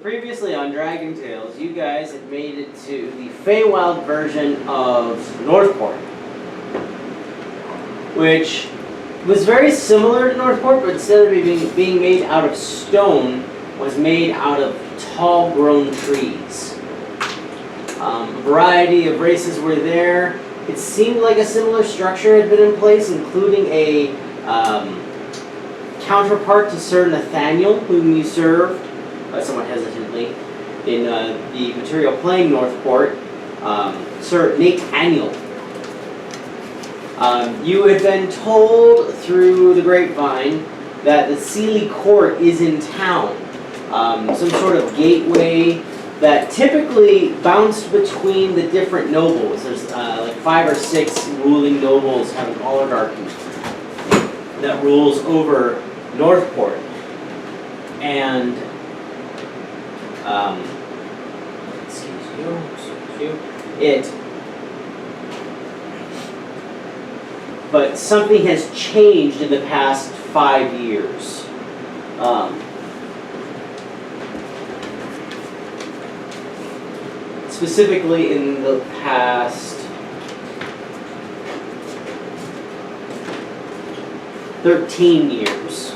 Previously on Dragon Tales, you guys had made it to the Fey Wild version of Northport, which was very similar to Northport, but instead of being made out of stone, was made out of tall grown trees. A variety of races were there. It seemed like a similar structure had been in place, including a counterpart to Sir Nathaniel, whom you served, somewhat hesitantly, in the material playing Northport, Sir Titania. You had been told through the grapevine that the Sealy Court is in town, some sort of gateway that typically bounced between the different nobles. There's like 5 or 6 ruling nobles having oligarchy that rules over Northport. And but something has changed in the past 5 years. Specifically in the past 13 years.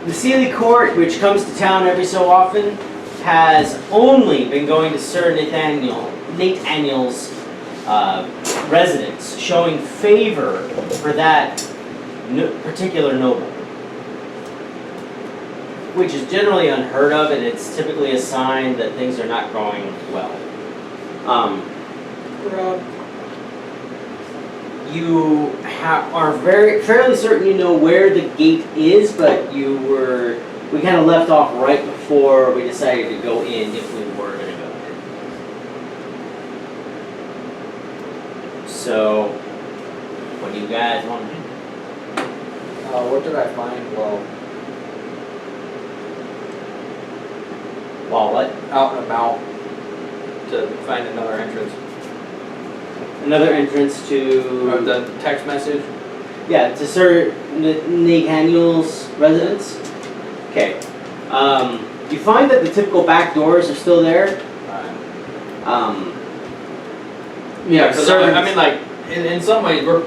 The Sealy Court, which comes to town every so often, has only been going to Sir Nathaniel's residence, showing favor for that particular noble, which is generally unheard of, and it's typically a sign that things are not going well. You are fairly certain you know where the gate is, but we kind of left off right before we decided to go in if we were going to go in. So, what do you guys want to do? What did I find? Well, what? out and about to find another entrance. Another entrance to... the text message? Yeah, to Sir Nathaniel's residence. Okay. You find that the typical back doors are still there. Yeah, because I mean, like, in some ways, we're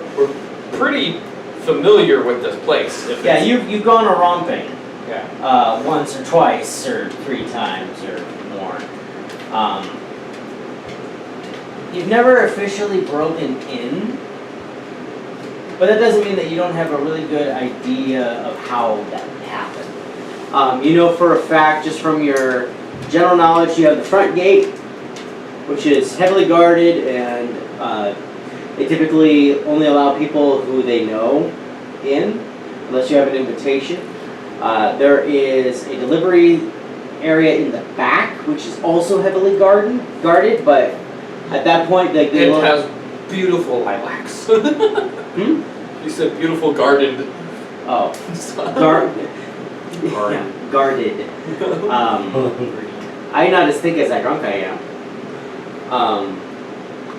pretty familiar with this place. Yeah, you've gone a romping. Yeah. Once or twice or 3 times or more. You've never officially broken in, but that doesn't mean that you don't have a really good idea of how that happened. You know for a fact, just from your general knowledge, you have the front gate, which is heavily guarded, and they typically only allow people who they know in, unless you have an invitation. There is a delivery area in the back, which is also heavily guarded, but at that point, it has beautiful lilacs. You said beautiful guarded. Oh, guarded. I'm not as thick as that drunk I am.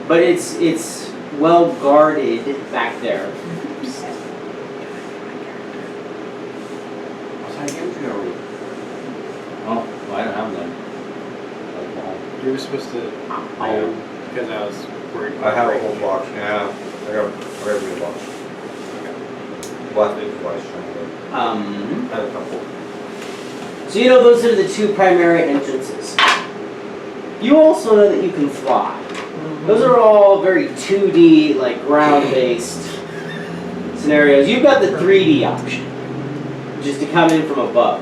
But it's well guarded back there. Oh, well, I don't have them. You were supposed to. Because I was worried. I have a whole box. Yeah, I got a real box. Last week twice. I had a couple. So you know those are the 2 primary entrances. You also know that you can fly. Those are all very 2D, like ground-based scenarios. You've got the 3D option, which is to come in from above.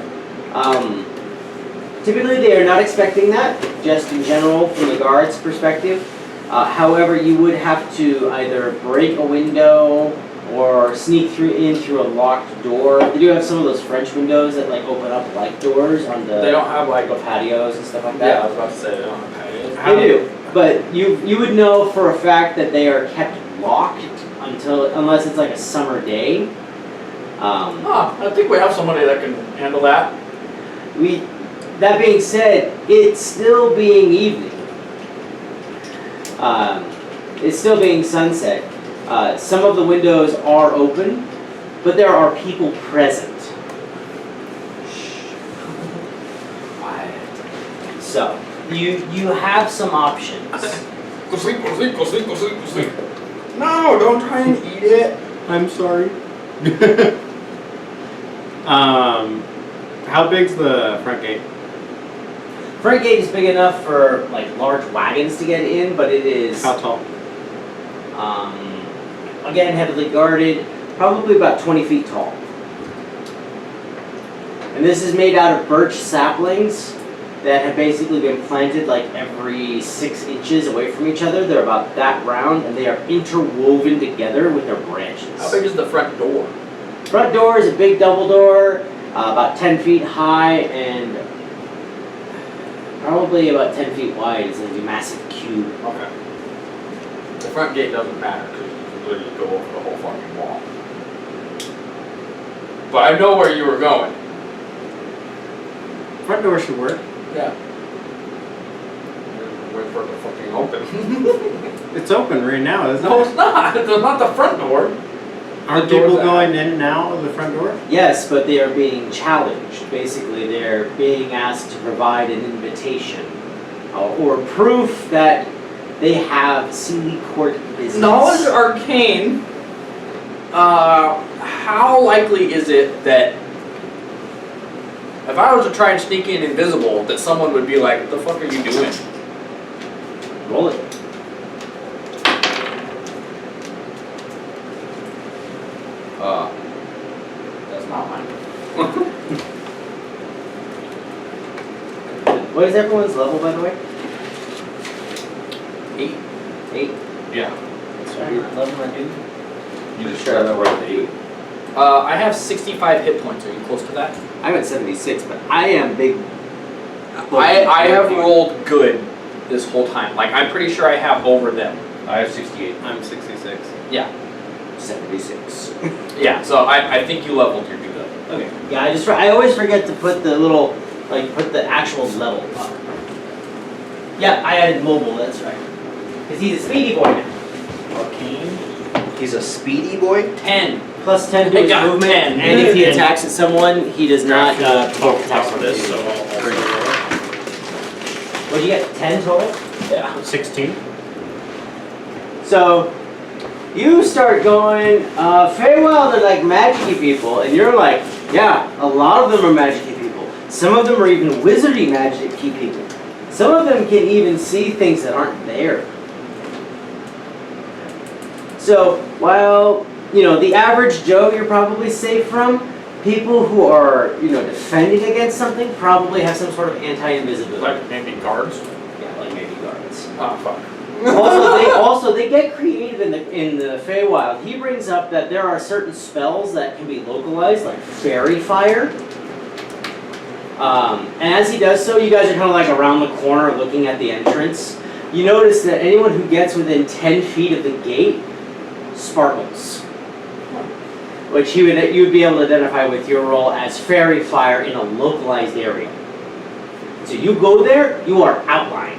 Typically they are not expecting that, just in general from the guard's perspective. However, you would have to either break a window or sneak through a locked door. They do have some of those French windows that like open up like doors on the... They don't have like patios and stuff like that. Yeah, I was about to say they don't have patios. They do, but you would know for a fact that they are kept locked unless it's like a summer day. I think we have somebody that can handle that. That being said, it's still being evening. It's still being sunset. Some of the windows are open, but there are people present. So, you have some options. Go sleep, go sleep, go sleep, go sleep, go sleep. No, don't try and eat it. I'm sorry. How big's the front gate? Front gate is big enough for like large wagons to get in, but it is How tall? again heavily guarded, probably about 20 feet tall. And this is made out of birch saplings that have basically been planted like every 6 inches away from each other. They're about that round, and they are interwoven together with their branches. How big is the front door? Front door is a big double door, about 10 feet high and probably about 10 feet wide. It's a massive cube. Okay. The front gate doesn't matter because you can literally go over the whole fucking wall. But I know where you were going. Front door should work. Yeah. Wait for it to fucking open. It's open right now, isn't No, it? it's not. It's not the front door. Aren't people going in and out of the front door? Yes, but they are being challenged. Basically, they're being asked to provide an invitation or proof that they have Sealy Court business. Knowledge arcane. How likely is it that if I was to try and sneak in invisible, that someone would be like, "What the fuck are you doing?" Roll it. That's not mine. What is everyone's level, by the way? 8. 8. Yeah. Sorry, level, my dude. You just share that we're at 8. I have 65 hit points. Are you close to that? I'm at 76, but I am big. I have rolled good this whole time. Like, I'm pretty sure I have over them. I have 68. I'm 66. Yeah. 76. Yeah, so I think you leveled your dude up. Okay. Yeah, I always forget to put the little, put the actual level up. Yeah, I added mobile, that's right. Because he's a speedy boy now. Arcane. He's a speedy boy? 10. Plus 10 to I his got movement, 10. and if he attacks at someone, he does not provoke attacks from this, this. so I'll What'd you get, 10 total? Yeah. 16. So, you start going, Fey Wild are like magic-y people, and you're like, yeah, a lot of them are magic-y people. Some of them are even wizardy magic-y people. Some of them can even see things that aren't there. So, while, the average Joe you're probably safe from, people who are, defending against something probably have some sort of anti-invisibility. Like maybe guards? Yeah, like maybe guards. Oh, fuck. Also, they get creative in the Fey Wild. He brings up that there are certain spells that can be localized, like fairy fire. And as he does so, you guys are kind of like around the corner looking at the entrance. You notice that anyone who gets within 10 feet of the gate sparkles, which you would be able to identify with your roll as fairy fire in a localized area. So you go there, you are outlined.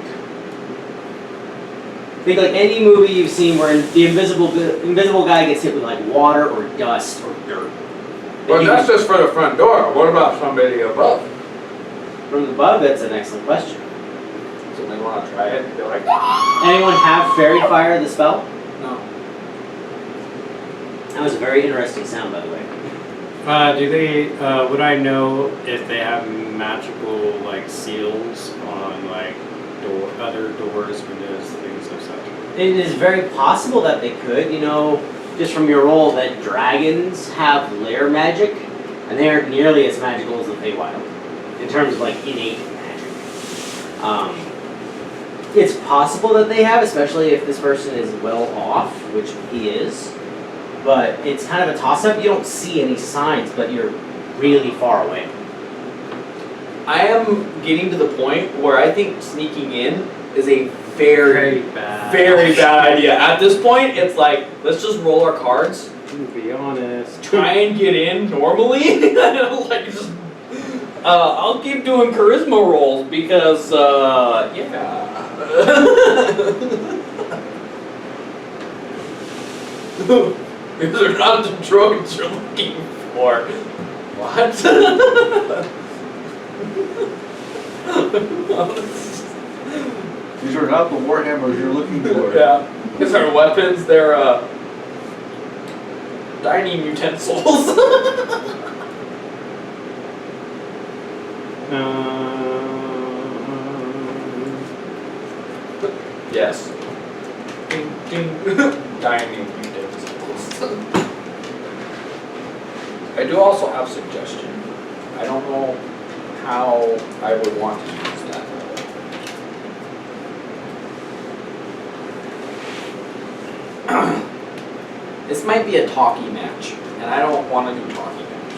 Think like any movie you've seen where the invisible guy gets hit with like water or dust or dirt. Well, that's just for the front door. What about somebody above? From above, that's an excellent question. So they want to try it and be like, Anyone have fairy fire, the spell? no. That was a very interesting sound, by the way. Do they, would I know if they have magical, seals on, other doors, windows, things of such? It is very possible that they could, just from your roll, that dragons have lair magic, and they aren't nearly as magical as the Fey Wild, in terms of, innate magic. It's possible that they have, especially if this person is well off, which he is. But it's kind of a toss-up. You don't see any signs, but you're really far away. I am getting to the point where I think sneaking in is a very bad. very bad idea. At this point, it's like, let's just roll our cards, To be honest. try and get in normally. I'll keep doing charisma rolls because, yeah. These are not the droids you're looking for. What? These are not the warhammers you're looking for. Yeah. These are weapons, they're dining utensils. Yes. Ding ding. Dining utensils. I do also have a suggestion. I don't know how I would want to use that. This might be a talkie match, and I don't want to do talkie match.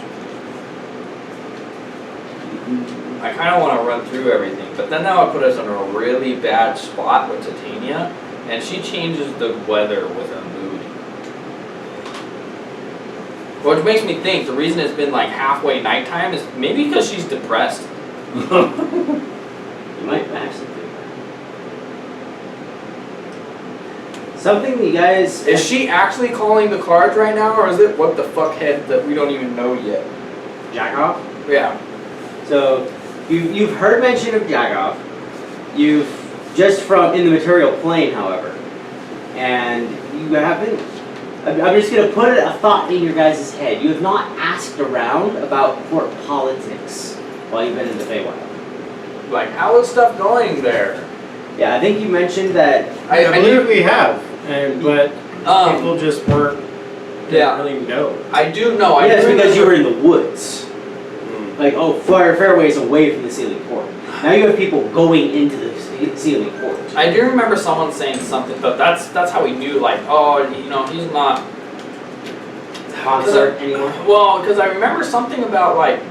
I kind of want to run through everything, but then that would put us in a really bad spot with Titania, and she changes the weather with her mood. Which makes me think the reason it's been like halfway nighttime is maybe because she's depressed. You might actually do that. Something you guys... Is she actually calling the cards right now, or is it what the fuck head that we don't even know yet? Jack off? Yeah. So, you've heard mention of Jagoff. You've, just from in the material plane, however. And you haven't... I'm just going to put a thought in your guys' head. You have not asked around about court politics while you've been in the Fey Wild. Like, how is stuff going there? Yeah, I think you mentioned that... I believe we have, but people just weren't, didn't really know. I do know. Yeah, it's because you were in the woods. Like, oh, fairways away from the sealing port. Now you have people going into the sealing port. I do remember someone saying something, but that's how we knew, like, oh, you know, he's not... Concert anymore? Well, because I remember something about, like...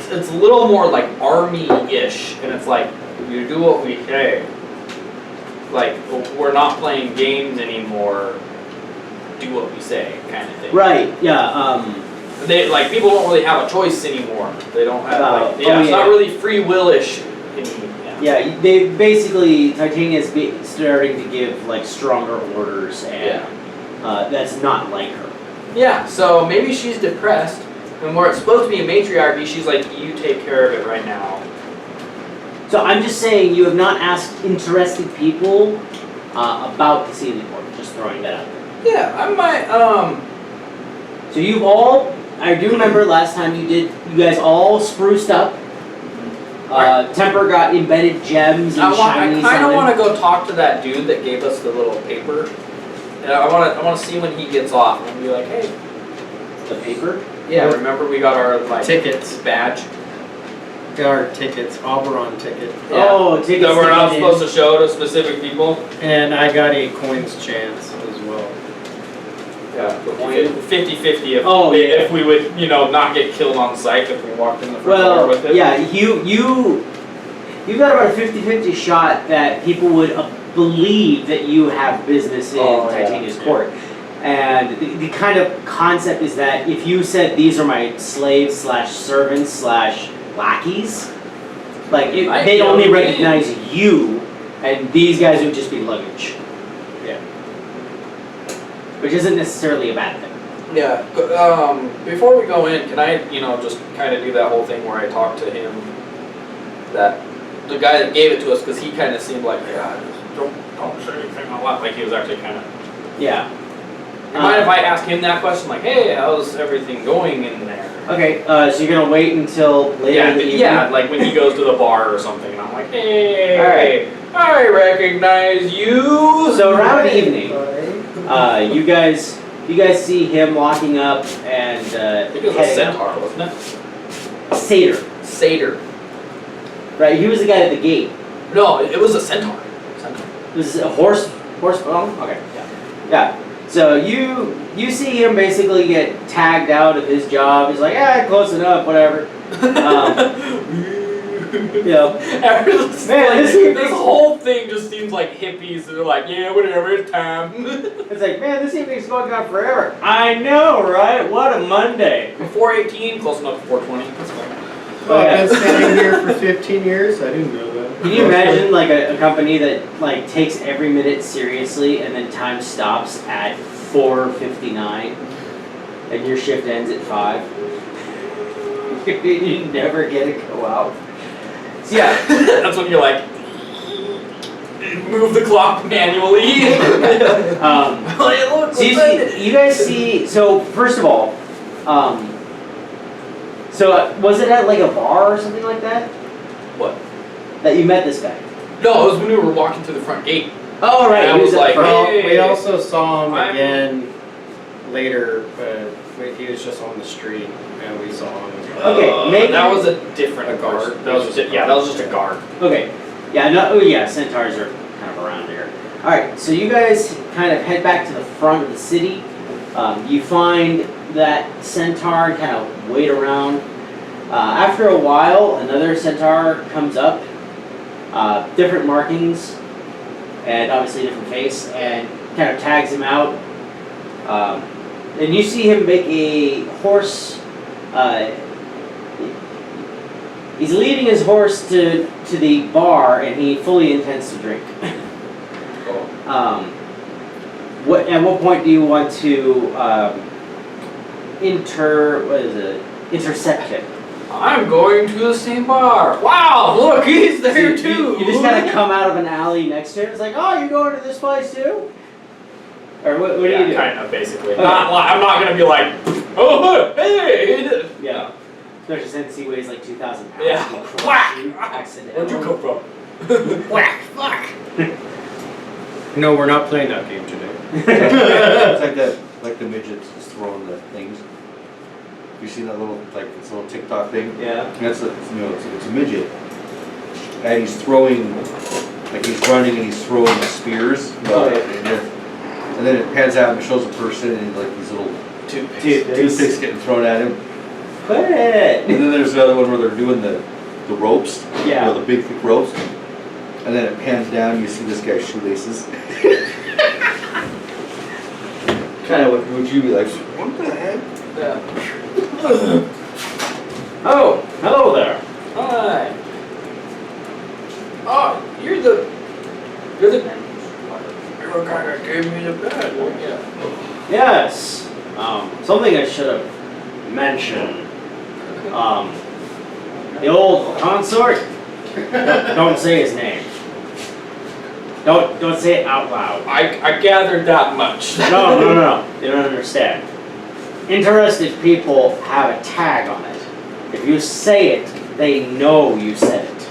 It's a little more, like, army-ish, and it's like, you do what we say. Like, we're not playing games anymore, do what we say, kind of thing. Right, yeah, They, like, people don't really have a choice anymore. They don't have, like, yeah. It's not really free will-ish anymore. Yeah, they basically, Titania's starting to give, like, stronger orders, and that's not like her. Yeah, so maybe she's depressed, and where it's supposed to be a matriarchy, she's like, you take care of it right now. So I'm just saying, you have not asked interested people about the sealing port, just throwing that out there. Yeah, I might, So you've all, I do remember last time you guys all spruced up. Temper got embedded gems and shinies. I kind of want to go talk to that dude that gave us the little paper. And I want to see when he gets off and be like, hey. The paper? Yeah, remember we got our, like, tickets. Badge? Got our tickets, Oberon ticket. Yeah. Oh, tickets. That we're not supposed to show to specific people. And I got a coins chance as well. Yeah, 50-50 if we would, you know, not get killed on sight if we walked in the front door with it. Yeah, you got about a 50-50 shot that people would believe that you have business in Titania's court. And the kind of concept is that if you said these are my slaves / servants / lackeys, like they'd only recognize you, and these guys would just be luggage. Yeah. Which isn't necessarily a bad thing. Yeah. Before we go in, can I, you know, just kind of do that whole thing where I talk to him, the guy that gave it to us, because he kind of seemed like, yeah, don't say anything a lot, like he was actually kind of. Yeah. You mind if I ask him that question, like, hey, how's everything going in there? Okay, so you're gonna wait until later in the evening? Yeah, like when he goes to the bar or something, and I'm like, hey, I recognize you. So around evening, you guys see him locking up and I think it was a centaur, wasn't it? Satyr. Right, he was the guy at the gate. No, it was a centaur. It was a horse. Oh, okay. Yeah. So you see him basically get tagged out of his job. He's like, yeah, close enough, whatever. This whole thing just seems like hippies that are like, yeah, whatever, it's time. It's like, man, this evening's going on forever. I know, right? What a Monday. 418, close enough to 420. That's fine. Well, I've been standing here for 15 years. I didn't know that. Can you imagine like a company that like takes every minute seriously and then time stops at 4:59 and your shift ends at 5? You never get to go out. So yeah, That's when you're like, move the clock manually. Like, look, so you guys see. So first of all, so was it at like a bar or something like that What? that you met this guy? No, it was when we were walking through the front gate. Oh right, And I he was at the like, front. Well, Hey, we also saw him I'm- again later, but he was just on the street, and we saw him. Okay, maybe- that was a different A guard? person. That was just, yeah, that was just a guard. Okay. Yeah, no, oh yeah, centaurs are kind of around here. Alright, so you guys kind of head back to the front of the city. You find that centaur and kind of wait around. After a while, another centaur comes up, different markings, and obviously a different face, and kind of tags him out. And you see him make a horse. He's leading his horse to the bar, and he fully intends to drink. At what point do you want to intercept him? I'm going to the same bar. Wow, look, he's there too. You just kind of come out of an alley next to him. It's like, oh, you're going to this place too? Or what do you do? Kind of, basically. Okay. I'm not going to be like, oh, hey. Yeah. Especially since he weighs like 2,000 pounds. Yeah. He'll crush Whack! you accidentally. Where'd you come from? Whack, fuck. No, we're not playing that game today. It's like the midgets just throwing the things. You see that little this little TikTok thing? Yeah. That's it's a midget, and he's throwing, he's running and he's throwing spears. Oh, yeah. And then it pans out and shows a person and these little toothpicks getting thrown at him. Quit it! And then there's the other one where they're doing the ropes. Yeah. The big thick ropes. And then it pans down and you see this guy's shoelaces. Kind of what would you be like? What the heck? Yeah. Oh, hello there. Hi. Oh, you're the guy that gave me the bed, weren't you? Yes. Something I should have mentioned. The old consort. Don't say his name. Don't say it out loud. I gathered that much. No. You don't understand. Interested people have a tag on it. If you say it, they know you said it.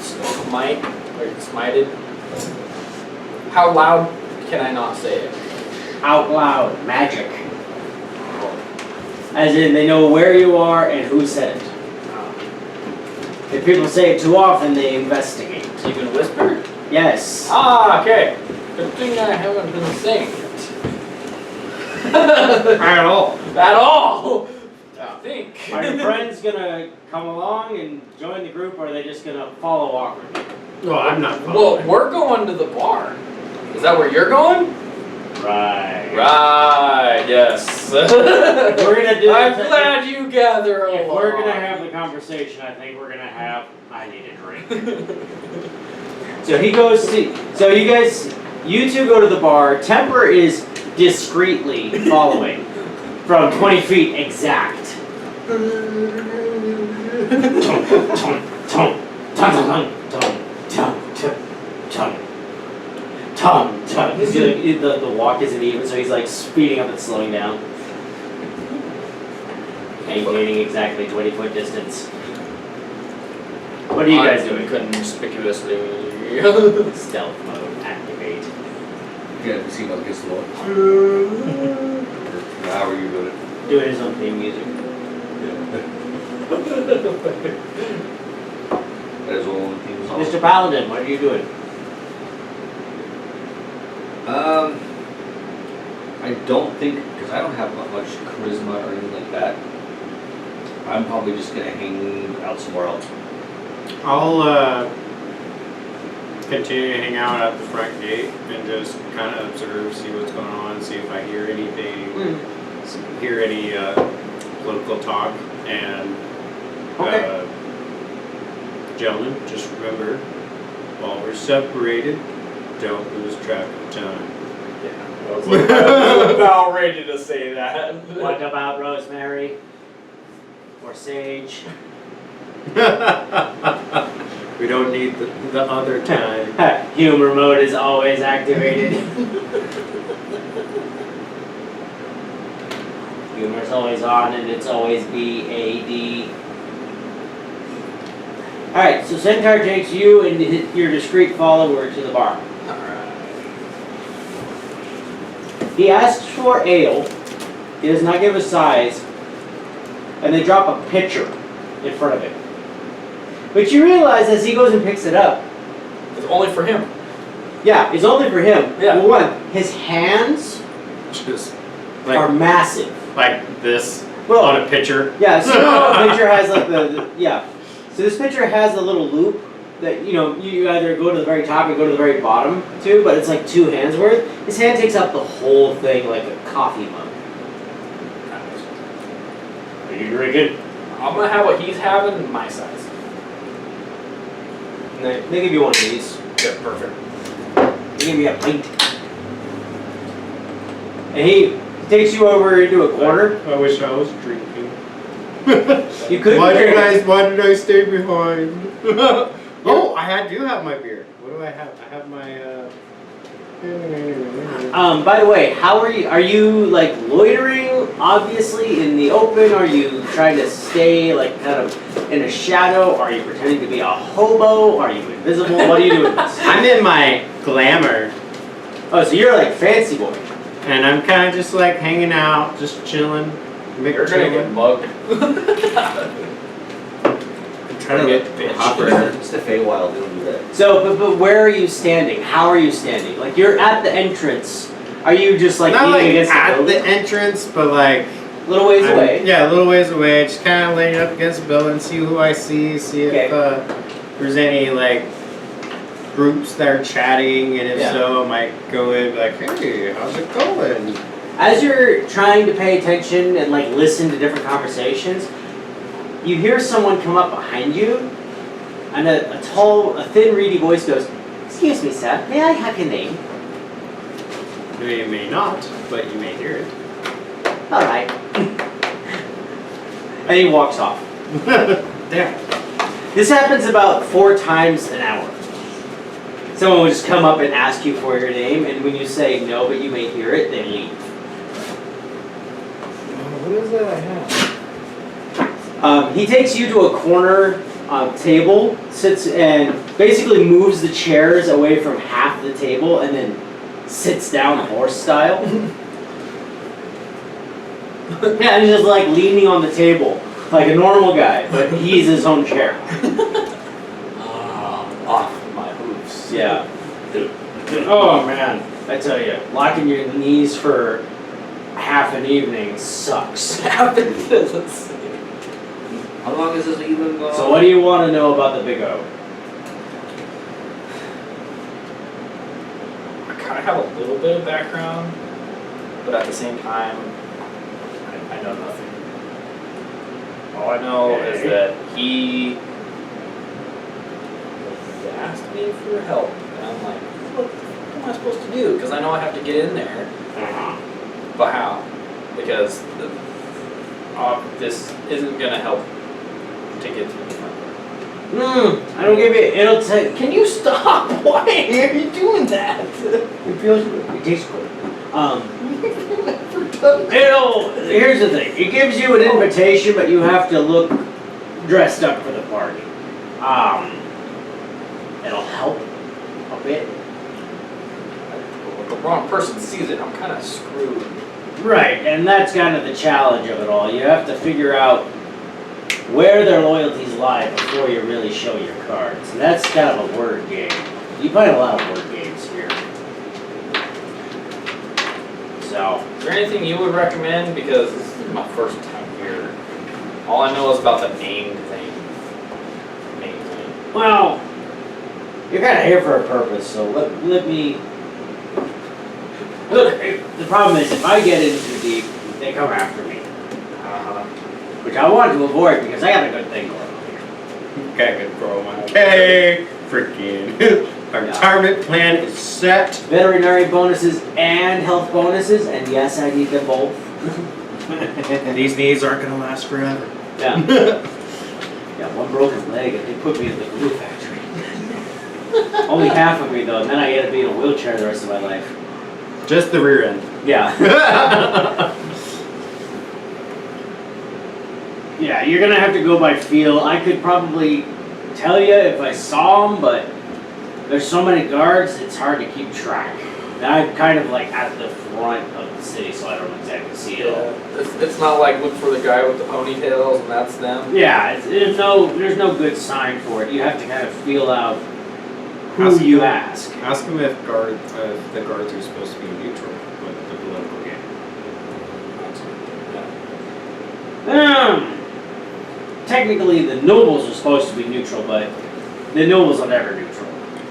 Smite or smited. How loud can I not say it? Out loud, magic. As in, they know where you are and who said it. If people say it too often, they investigate. So you can whisper? Yes. Ah, okay. Good thing I haven't been saying it. At all. At all! I think. Are your friends gonna come along and join the group, or are they just gonna follow awkwardly? Well, I'm not Well, following. we're going to the bar. Is that where you're going? Right. Right, yes. If we're gonna do I'm it. glad you gather along. If we're gonna have the conversation, I think we're gonna have. I need a drink. So he goes to. So you two go to the bar. Temper is discreetly following from 20 feet exact. The walk isn't even, so he's like speeding up and slowing down. Maintaining exactly 20-foot distance. What are you guys doing? Conspicuously. Stealth mode, activate. Yeah, see what gets the wall. How are you doing it? Doing his own theme music. That is all the things on. Mr. Paladin, what are you doing? I don't think, because I don't have much charisma or anything like that. I'm probably just gonna hang out somewhere else. I'll continue to hang out at the front gate and just kind of observe, see what's going on, see if I hear anything, hear any political talk, and gentlemen, just remember, while we're separated, don't lose track of time. I was about ready to say that. What about Rosemary? or sage. We don't need the other time. Humor mode is always activated. Humor's always on and it's always BAD. Alright, so Centaur takes you and your discreet follower to the bar. Alright. He asks for ale. He does not give a size. And they drop a pitcher in front of him. But you realize as he goes and picks it up, It's only for him. yeah, it's only for him. Yeah. Well, one, his hands Just are massive. like this Well, on a picture. yeah, so the picture has like yeah. So this picture has a little loop that, you know, you either go to the very top or go to the very bottom too, but it's like 2 hands worth. His hand takes up the whole thing like a coffee mug. Are you drinking? I'm gonna have what he's having, my size. And they give you one of these. Yeah, perfect. They give you a pint. And he takes you over into a corner. I wish I was drinking. You could Why drink. did I stay behind? Oh, I do have my beer. What do I have? I have my By the way, how are you? Are you like loitering, obviously, in the open? Are you trying to stay like kind of in a shadow? Are you pretending to be a hobo? Are you invisible? What are you doing? I'm in my glamour, Oh, so you're like fancy boy. and I'm kind of just like hanging out, just chilling. You're gonna get mugged. Trying to get hopper. It's the Fey Wild, they don't do that. So, but where are you standing? How are you standing? Like you're at the entrance. Are you just like Not leaning like against the at the building? entrance, but like Little ways I'm- away. Yeah, a little ways away. Just kind of laying up against the building, see who I see if there's any like groups that are chatting, and if Yeah. so, I might go in like, hey, how's it going? As you're trying to pay attention and like listen to different conversations, you hear someone come up behind you, and a thin, reedy voice goes, "Excuse me, sir, may I have your name?" You may not, but you may hear it. All right. And he walks off. Damn. This happens about 4 times an hour. Someone will just come up and ask you for your name, and when you say no, but you may hear it, they leave. What is that I have? He takes you to a corner table, sits and basically moves the chairs away from half the table, and then sits down horse style. Yeah, and he's just like leaning on the table, like a normal guy, but he's his own chair. Off my hooves. Yeah. Oh man, I tell you, locking your knees for half an evening sucks. How long is this even going? So what do you want to know about the Big O? I kind of have a little bit of background, but at the same time, I know nothing. All I know is Okay. that he asked me for help, and I'm like, what am I supposed to do? Because I know I have to get in there, but how? Because this isn't going to help to get through the front door. I don't give it. It'll take. Can you stop? Why are you doing that? It feels good. It tastes good. Here's the thing. It gives you an invitation, but you have to look dressed up for the party. It'll help a bit. If the wrong person sees it, I'm kind of screwed. Right, and that's kind of the challenge of it all. You have to figure out where their loyalties lie before you really show your cards. And that's kind of a word game. You play a lot of word games here. So, Is there anything you would recommend? Because this is my first time here. All I know is about the named thing. Named thing. well, you're kind of here for a purpose, so let me... Look, the problem is if I get in too deep, they come after me. Which I want to avoid because I got a good thing going on here. Okay, good for 1K. Freaking. Our retirement plan is set. Veterinary bonuses and health bonuses, and yes, I need them both. These knees aren't gonna last forever. Yeah. Yeah, one broken leg and they put me in the glue factory. Only half of me though, and then I had to be in a wheelchair the rest of my life. Just the rear end. Yeah. Yeah, you're gonna have to go by feel. I could probably tell you if I saw them, but there's so many guards, it's hard to keep track. And I'm kind of like at the front of the city, so I don't exactly see it all. It's not like look for the guy with the ponytails and that's them. Yeah, there's no good sign for it. You have to kind of feel out who Ask you them. ask. Ask them if the guards are supposed to be neutral with the political game. Technically, the nobles are supposed to be neutral, but the nobles are never neutral.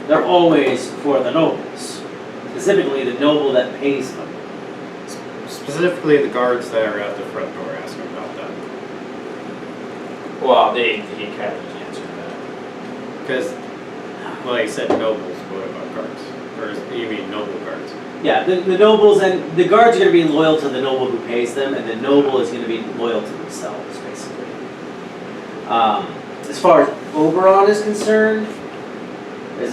They're always for the nobles. Specifically, the noble that pays them. Specifically, the guards that are at the front door asking about that. Well, he kind of answered that. Because, well, he said nobles, what about guards? Or you mean noble guards? Yeah, the nobles and the guards are going to be loyal to the noble who pays them, and the noble is going to be loyal to themselves, basically. As far as Oberon is concerned, as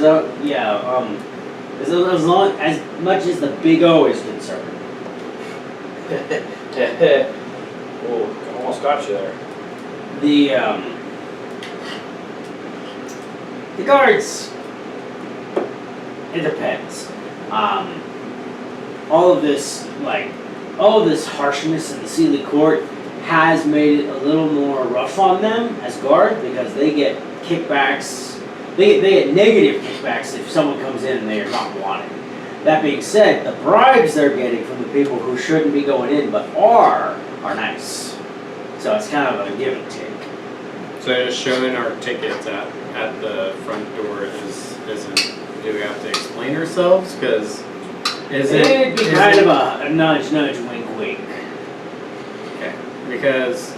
much as the Big O is concerned. Oh, almost got you there. The guards, it depends. All of this harshness in the Sealy Court has made it a little more rough on them as guard because they get kickbacks. They get negative kickbacks if someone comes in and they are not wanted. That being said, the bribes they're getting from the people who shouldn't be going in but are nice. So it's kind of a give and take. So just showing our tickets at the front door isn't. Do we have to explain ourselves? Because it'd be kind of a nudge, wink, wink. Okay. Because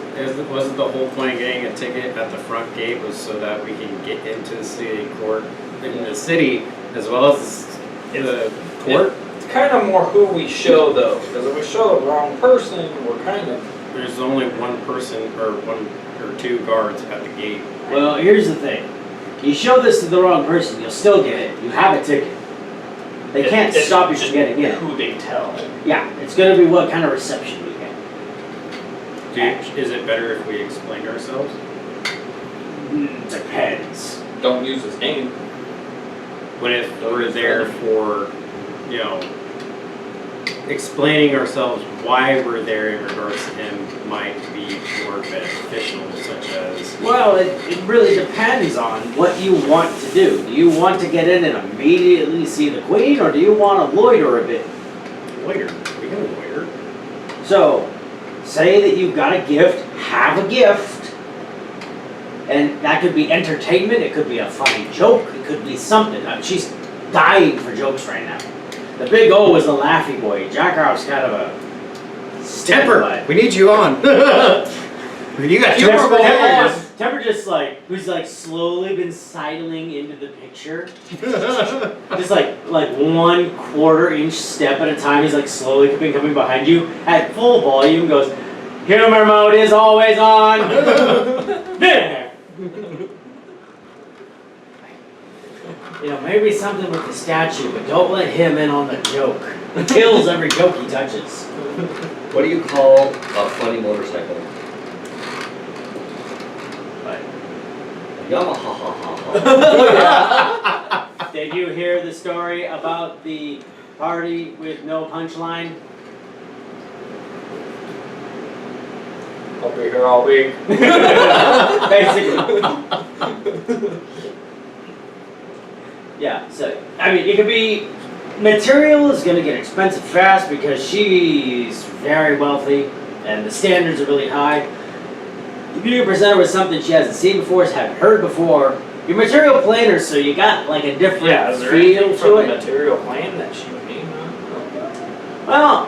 wasn't the whole point of getting a ticket at the front gate was so that we can get into the city court in the city as well as the court? It's kind of more who we show though, because if we show the wrong person, we're kind of. There's only one person or one or two guards at the gate. Well, here's the thing. You show this to the wrong person, you'll still get it. You have a ticket. They can't stop you from getting in. Who they tell. Yeah, it's going to be what kind of reception you get. Is it better if we explain ourselves? Depends. Don't use his name. What if we're there for, explaining ourselves why we're there in regards to him might be more beneficial, such as... Well, it really depends on what you want to do. Do you want to get in and immediately see the queen, or do you want to loiter a bit? Loiter. We can loiter. So, say that you've got a gift, have a gift. And that could be entertainment, it could be a funny joke, it could be something. She's dying for jokes right now. The Big O was the laughy boy. Jack Harp's kind of a Temper! We need you on! You got Temper just who's slowly been sidling into the picture. Just like 1/4 inch step at a time. He's slowly coming behind you at full volume. Goes, humor mode is always on. There. Maybe something with the statue, but don't let him in on the joke. He kills every joke he touches. What do you call a funny motorcycle? But, Yamaha. did you hear the story about the party with no punchline? I'll be here all week. Basically. Yeah, so, it could be, material is going to get expensive fast because she's very wealthy and the standards are really high. If you present her with something she hasn't seen before, hasn't heard before, your material planer, so you got a different is there feel anything to from the it. material plane that she would need? Well,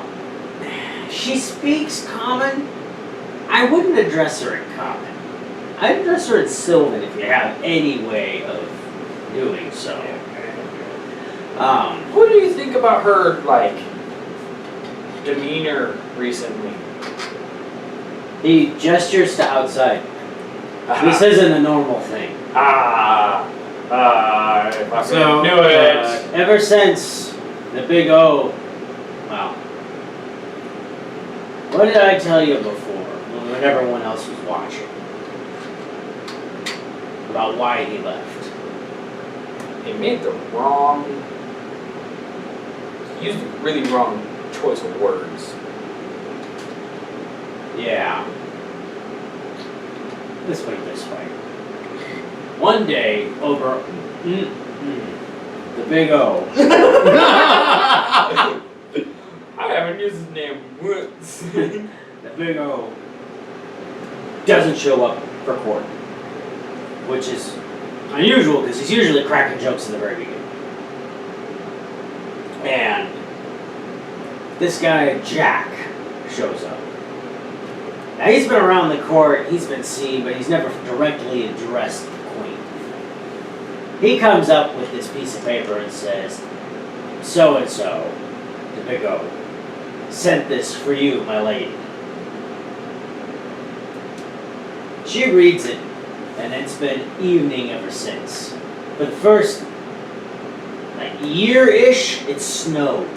she speaks common. I wouldn't address her in common. I'd address her in Sylvan if you have any way of doing so. What do you think about her, demeanor recently? He gestures to outside. This isn't a normal thing. I fucking So, knew it. Ever since the Big O, well, what did I tell you before, when everyone else was watching? About why he left. He made the wrong, he used a really wrong choice of words. Yeah. Let's put it this way. One day, over the Big O. I haven't used his name once. The Big O doesn't show up for court, which is unusual because he's usually cracking jokes in the very beginning. And this guy, Jack, shows up. Now he's been around the court, he's been seen, but he's never directly addressed the Queen. He comes up with this piece of paper and says, so-and-so, the Big O, sent this for you, my lady. She reads it, and it's been evening ever since. For the first, year-ish, it snowed.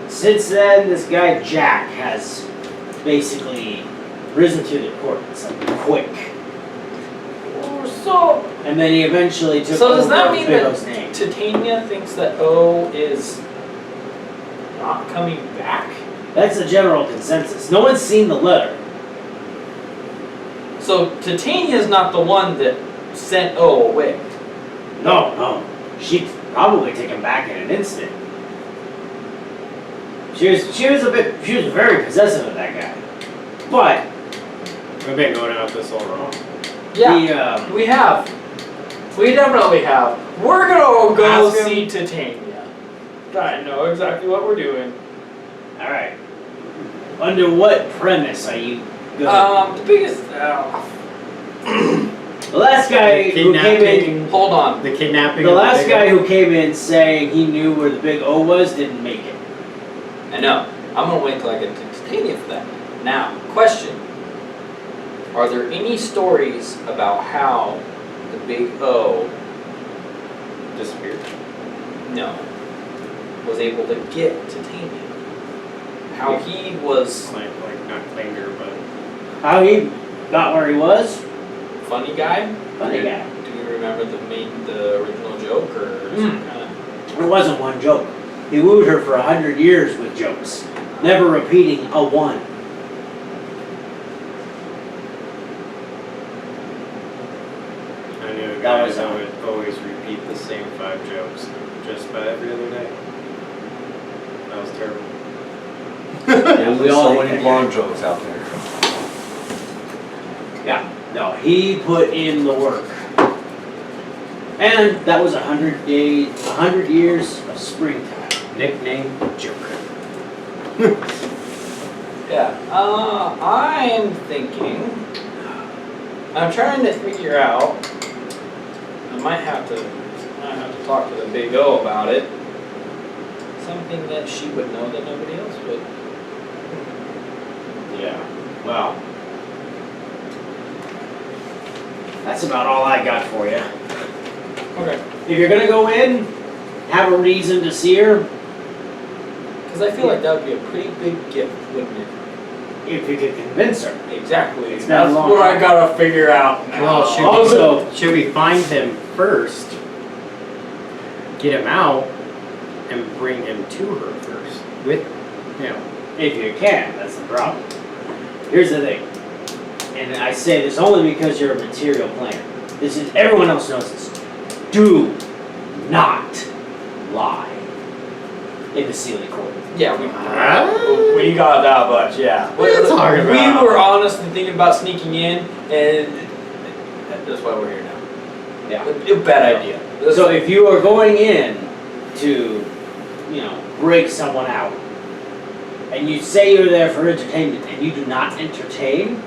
Since then, this guy Jack has basically risen to the court. It's quick. So, And then he eventually took So does over that mean Big that O's name. Titania thinks that O is not coming back? That's the general consensus. No one's seen the letter. So Titania's not the one that sent O away. No. She'd probably take him back in an instant. She was very possessive of that guy. But We've been going out this all wrong. Yeah, we have. We definitely have. We're gonna go Ask him. see Titania. I know exactly what we're doing. all right. Under what premise are you going? The biggest. The last guy who came in. Hold on. The kidnapping. The of last Big guy O? who came in saying he knew where the Big O was didn't make it. I know. I'm gonna wait till I get to Titania for that. Now, question. Are there any stories about how the Big O disappeared. was able to get Titania? How he was Like not claimed her, but How he got where he was? funny guy? Funny guy. Do you remember the original joke or some kind of? It wasn't one joke. He wooed her for 100 years with jokes, never repeating a one. I knew a That guy was that would always repeat the same 5 jokes just about every other day. That was terrible. Yeah, we all so hate many that blonde jokes out there. Yeah, no, he put in the work. And that was 100 years of springtime. Nickname Joker. Yeah. I'm thinking. I'm trying to figure out. I might have to talk to the Big O about it. Something that she would know that nobody else would. Yeah, well, that's about all I got for you. Okay. If you're gonna go in, have a reason to see her. Because I feel like that would be a pretty big gift, wouldn't it? If you could convince her. Exactly. It's been a That's long what I time. gotta figure out now. Well, should we find him first, get him out, and bring him to her first? If you can, that's the problem. Here's the thing, and I say this only because you're a material player. Everyone else knows this. Do not lie in the Sealy Court. Yeah, we got that much, yeah. What are you talking about? We were honestly thinking about sneaking in, and that's why we're here now. Yeah. A bad idea. So if you are going in to, break someone out, and you say you're there for entertainment, and you do not entertain,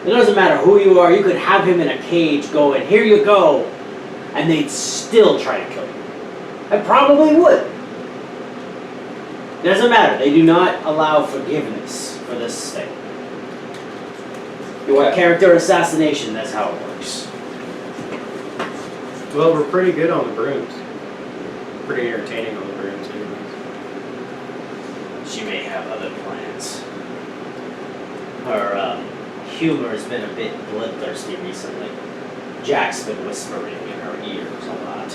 it doesn't matter who you are, you could have him in a cage going, here you go, and they'd still try to kill you. I probably would. Doesn't matter, they do not allow forgiveness for this thing. You want Okay. character assassination, that's how it works. Well, we're pretty good on the brooms. Pretty entertaining on the brooms, anyways. She may have other plans. Her humor's been a bit bloodthirsty recently. Jack's been whispering in her ears a lot.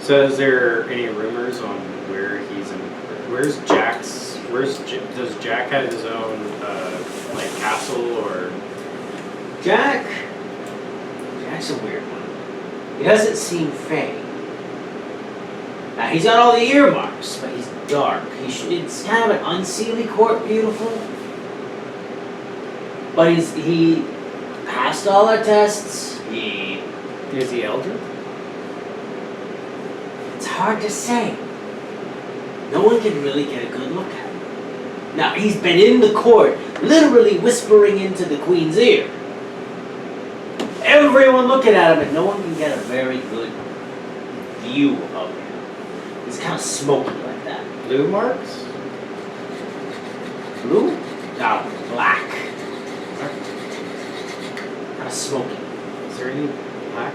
So is there any rumors on where he's in? Where's Jack's? Does Jack have his own like castle or? Jack's a weird one. He doesn't seem Fey. Now he's got all the earmarks, but he's dark. It's kind of an unseelie court, beautiful. But he passed all our tests. Is he Eldritch? It's hard to say. No one can really get a good look at him. Now, he's been in the court, literally whispering into the Queen's ear. Everyone looking at him, and no one can get a very good view of him. He's kind of smoky like that. Blue marks? Blue? No, black. Kind of smoky. Is there any black?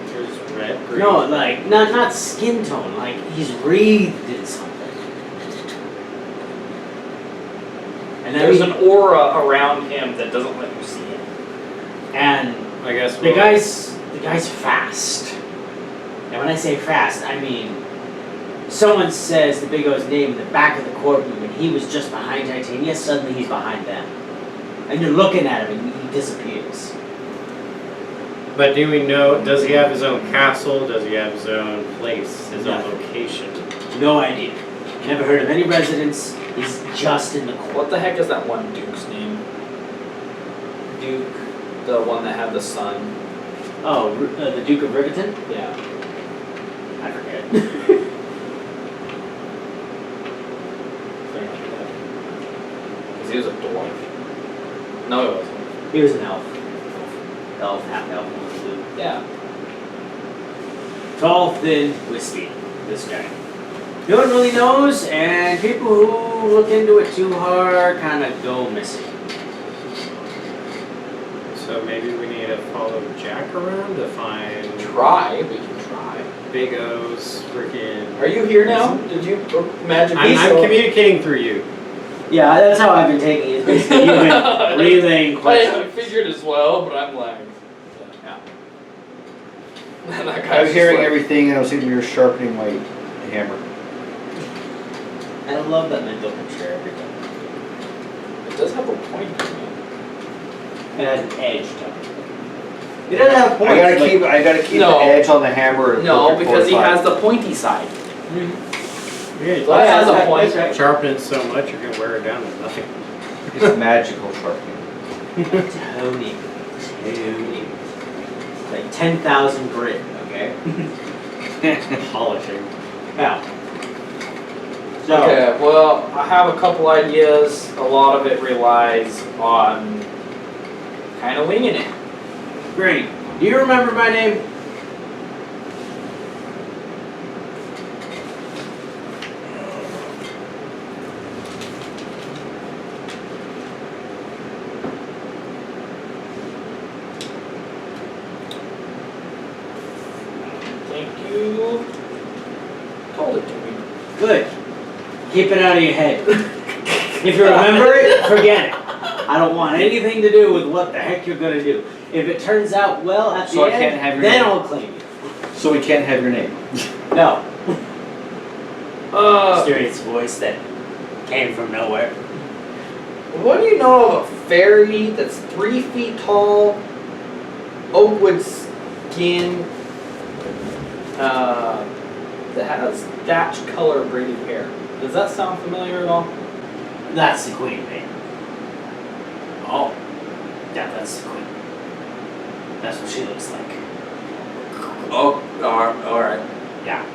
There's red, green. No, like, not skin tone, like he's wreathed in something. And There's an aura around him that doesn't let you see it. And I guess the guy's fast. And when I say fast, I mean someone says the Big O's name in the back of the courtroom and he was just behind Titania, suddenly he's behind them. And you're looking at him and he disappears. But do we know, does he have his own castle? Does he have his own place, his own Nothing. location? No idea. Never heard of any residence. He's just in the court. What the heck is that one Duke's name? Duke, the one that had the sun. Oh, the Duke of Riverton? Yeah. I forget. Because he was a dwarf. No, he wasn't. He was an elf. Elf, half elf, one blue. Yeah. Tall, thin, wispy. This guy. No one really knows, and people who look into it too hard kind of go missing. So maybe we need to follow Jack around to find We can try. Big O's freaking. Are you here now? Did you magically I'm communicating through you. Yeah, that's how I've been taking it. Basically, you've been relaying I questions. figured as well, but I'm like, Yeah. and that I guy's was hearing just like, everything and I was thinking you were sharpening my hammer. I love that mental picture every time. It does have a point to it. It has an edge to it. It doesn't have points. I gotta keep No. the edge on the hammer. to No, put it because he forward. has the pointy side. Yeah, So that has a point. That's right. sharpen it so much you're gonna wear it down to nothing. It's magical sharpening. Toning. Like 10,000 grit, okay? Polishing. Now. So, Okay, well, I have a couple ideas. A lot of it relies on kind of winging it. great. Do you remember my name? Thank you. Told it to me. Good. Keep it out of your head. If you remember it, forget it. I don't want anything to do with what the heck you're gonna do. If it turns out well at the So I end, can't have your then name? I'll claim you. So we can't have your name. No. Mysterious voice that came from nowhere. What do you know of a fairy that's 3 feet tall, oakwood skin, that has thatch color braided hair? Does that sound familiar at all? That's the queen, babe. Oh. Yeah, that's the queen. That's what she looks like. Oh, alright. Yeah.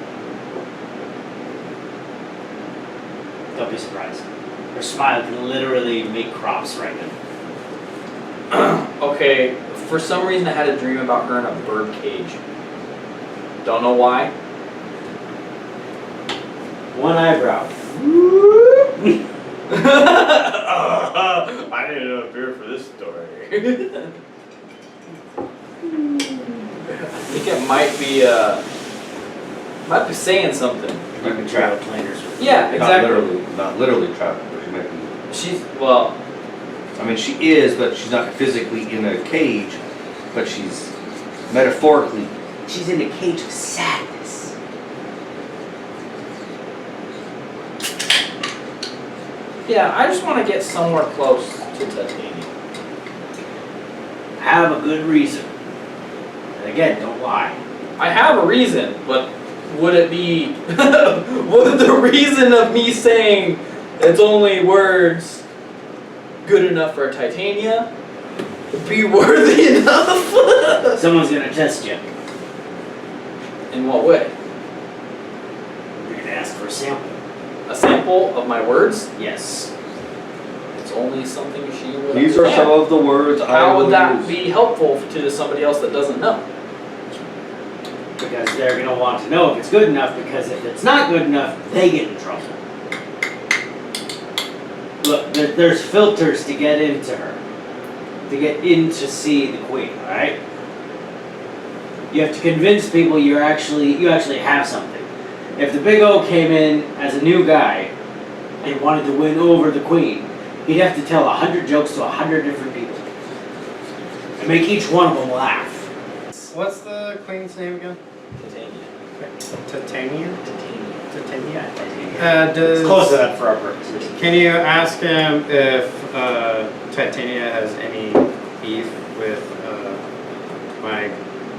Don't be surprised. Her smile can literally make crops ripen. Okay, for some reason I had a dream about her in a bird cage. Don't know why. One eyebrow. I didn't know beer for this story. I think it might be saying something. You can trap planers. Yeah, exactly. Not literally trap, but she might be. Well, I mean, she is, but she's not physically in a cage, but she's metaphorically. She's in a cage of sadness. yeah, I just want to get somewhere close to Titania. Have a good reason. And again, don't lie. I have a reason, but would it be, would the reason of me saying it's only words good enough for Titania be worthy enough? Someone's gonna test you. In what way? You're gonna ask for a sample. A sample of my words? Yes. It's only something she would These are some understand. of the words I How will would that use. be helpful to somebody else that doesn't know? Because they're gonna want to know if it's good enough, because if it's not good enough, they get in trouble. Look, there's filters to get into her. To get in to see the queen, alright? You have to convince people you actually have something. If the Big O came in as a new guy and wanted to win over the queen, he'd have to tell 100 jokes to 100 different people. And make each one of them laugh. What's the queen's name again? Titania. Titania? Titania. Does, It's close enough for our purposes. Can you ask him if Titania has any beef with my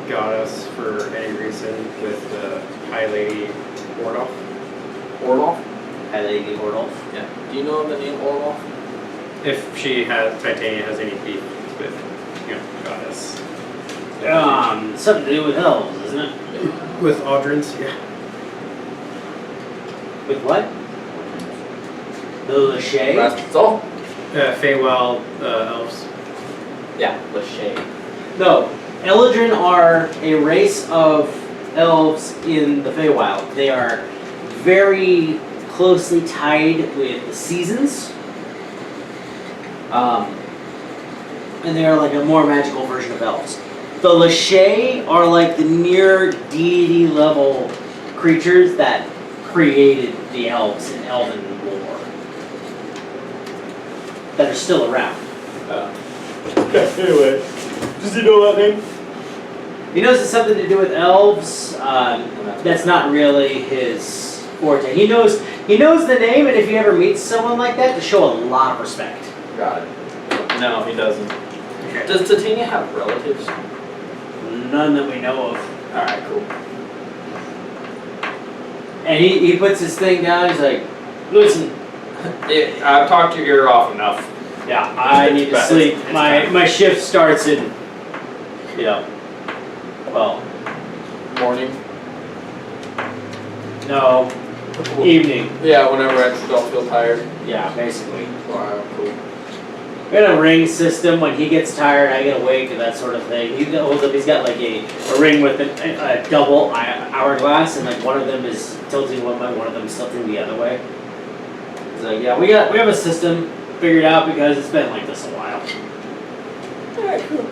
goddess for any reason with the High Lady Ordolf? Orloff? Hi, Lady Ordolf. Yeah. Do you know the name Orloff? If Titania has any beef with, goddess. Something to do with elves, isn't it? With Audrins, yeah. With what? The Lachey? That's all? Fey Wild elves. Yeah, Lachey. No, Eladrin are a race of elves in the Fey Wild. They are very closely tied with the seasons. And they are like a more magical version of elves. The Lachey are like the near deity level creatures that created the elves in elven lore. That are still around. Okay, anyway. Does he know that name? He knows it's something to do with elves. That's not really his forte. He knows the name, and if he ever meets someone like that, to show a lot of respect. Got it. No, he doesn't. Okay. Does Titania have relatives? None that we know of. Alright, cool. And he puts his thing down. He's like, "Listen, I've talked your ear off enough. yeah, I need to sleep. It's My shift starts in, well, Morning. no, evening. Yeah, whenever I don't feel tired. Yeah, basically. Alright, cool. We got a ring system. When he gets tired, I get awake and that sort of thing. He holds up. He's got like a ring with a double hourglass, and like one of them is tilting one way, one of them is tilting the other way. He's like, yeah, we have a system figured out because it's been like this a while. Alright, cool.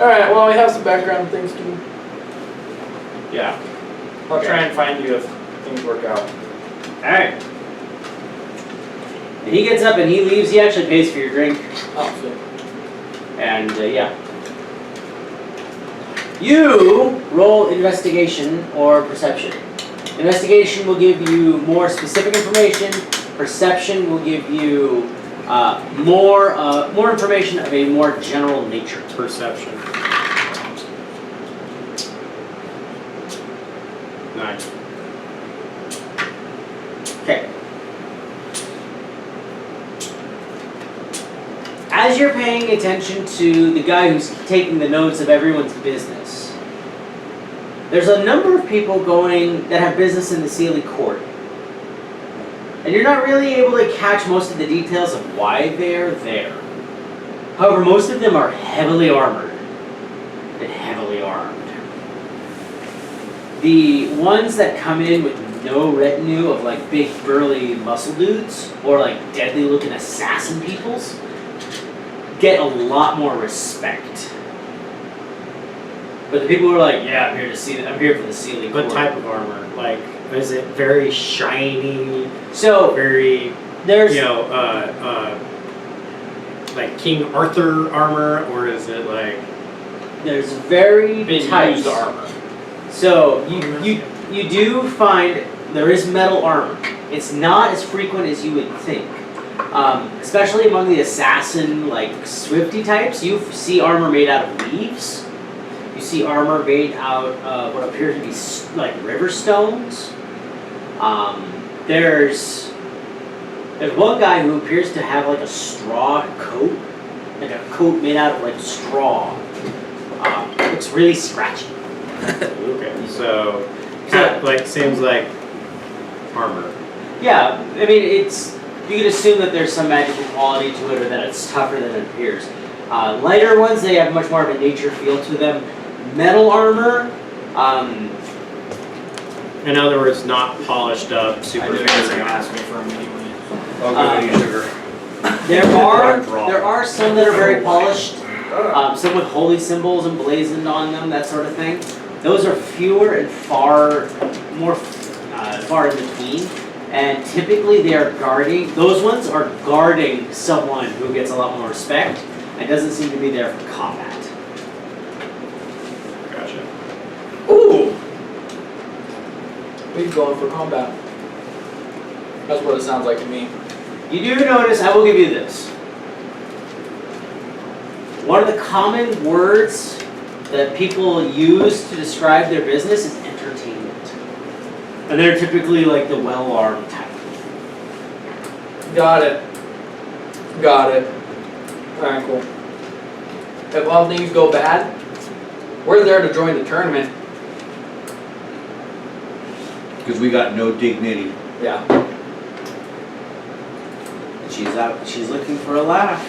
Alright, well, we have some background things to do. Yeah. I'll try and find you if things work out. All right. And he gets up and he leaves. He actually pays for your drink. Oh, sweet. And yeah. You roll investigation or perception. Investigation will give you more specific information. Perception will give you more information of a more general nature. Perception. 9. Okay. As you're paying attention to the guy who's taking the notes of everyone's business, there's a number of people that have business in the Sealy Court. And you're not really able to catch most of the details of why they're there. However, most of them are heavily armored and heavily armed. The ones that come in with no retinue of like big burly muscle dudes or like deadly looking assassin peoples get a lot more respect. But the people who are like, yeah, I'm here to see. I'm here for the ceiling. What type of armor? Like, is it very shiny? So Very, there's like King Arthur armor, or is it like? there's very Been types. used armor. So you do find there is metal armor. It's not as frequent as you would think. Especially among the assassin, like Swifty types, you see armor made out of leaves. You see armor made out of what appear to be like river stones. There's one guy who appears to have like a straw coat, like a coat made out of like straw. Looks really scratchy. Okay, so like seems like armor. Yeah, I mean it's. You can assume that there's some magical quality to it, or that it's tougher than it appears. Lighter ones, they have much more of a nature feel to them. Metal armor, In other words, not polished up, I super knew you guys were fancy. gonna ask me for them anyway. I'll give you sugar. there are some that are very polished. Some with holy symbols emblazoned on them, that sort of thing. Those are fewer and far in between. And typically they are guarding, those ones are guarding someone who gets a lot more respect and doesn't seem to be there for combat. Gotcha. Ooh! We've going for combat. That's what it sounds like to me. You do notice, I will give you this. One of the common words that people use to describe their business is entertainment. And they're typically like the well-armed type. Got it. Alright, cool. If all things go bad, we're there to join the tournament. Because we got no Dig Nitty. Yeah. She's looking for a laugh.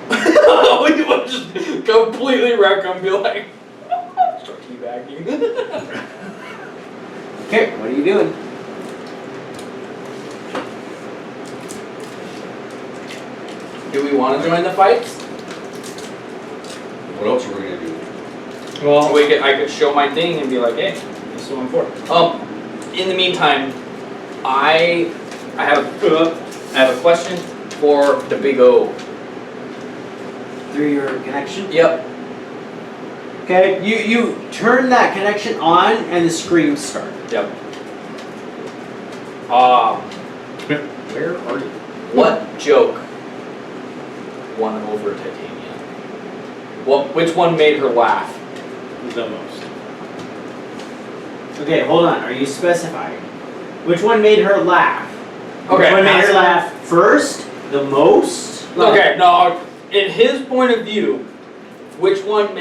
We would just completely wreck them, be like, start teabagging. Okay, what are you doing? Do we want to join the fights? What else are we gonna do? Well, I could show my thing and be like, hey, this is what I'm for. In the meantime, I have a question for the Big O. Through your connection? Yep. Okay, you turn that connection on and the screams start. Yep. Where are you? What joke won over Titania? Which one made her laugh? The most. Okay, hold on. Are you specifying? Which one made her laugh? Okay. Which one made her laugh first? The most? Okay, no. In his point of view, which one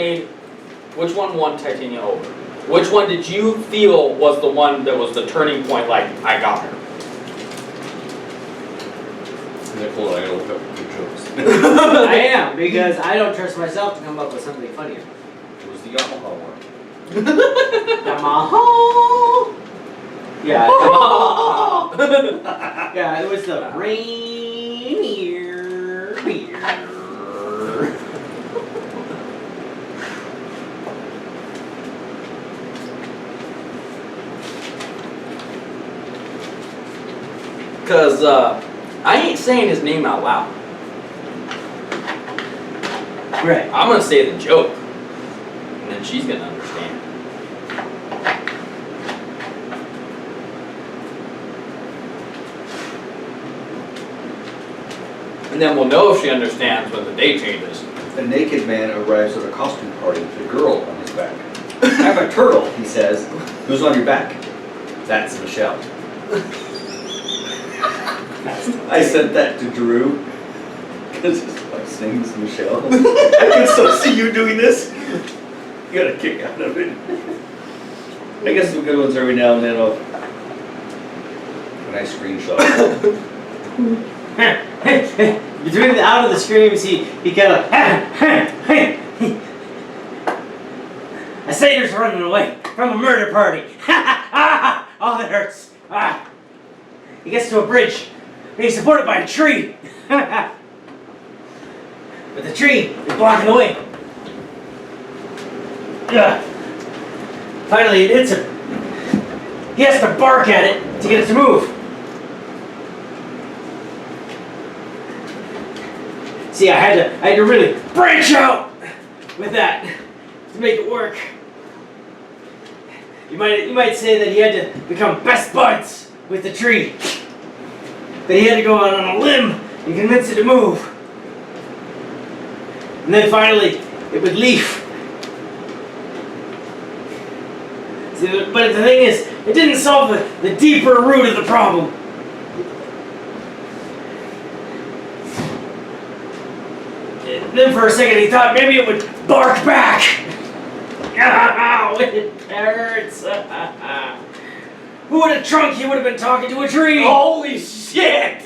won Titania over? Which one did you feel was the one that was the turning point, like, I got her? Nicole, I gotta look up good jokes. I am, because I don't trust myself to come up with something funnier. It was the Yamaha one. Yamaha! Yeah. Yeah, it was the rainier beer. Because I ain't saying his name out loud. Right. I'm going to say the joke. And then she's going to understand. And then we'll know if she understands when the day changes. A naked man arrives at a costume party with a girl on his back. I have a turtle, he says. Who's on your back? That's Michelle. I sent that to Drew. Because his wife's name is Michelle. I can still see you doing this. You got a kick out of it. I guess some good ones every now and then. A nice screenshot. Between the out of the screams, he kind of a satyr's running away from a murder party. Oh, that hurts. Ah. He gets to a bridge. And he's supported by a tree. But the tree is blocking the way. Finally, it hits him. He has to bark at it to get it to move. See, I had to really branch out with that to make it work. You might say that he had to become best buds with the tree. That he had to go out on a limb and convince it to move. And then finally, it would leaf. See, but the thing is, it didn't solve the deeper root of the problem. And then for a second he thought maybe it would bark back. Ow, it hurts. Who would have drunk he would have been talking to a tree? Holy shit!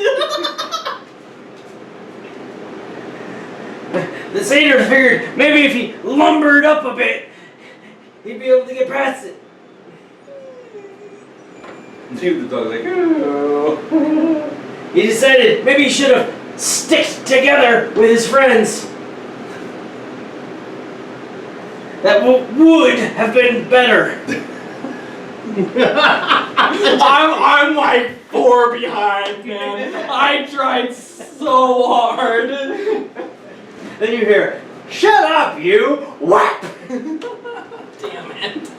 The satyr figured maybe if he lumbered up a bit, he'd be able to get past it. The dog's like, oh. He decided maybe he should have sticked together with his friends. That would have been better. I'm like 4 behind, man. I tried so hard. Then you hear, "Shut up, you!" Whap! Damn it.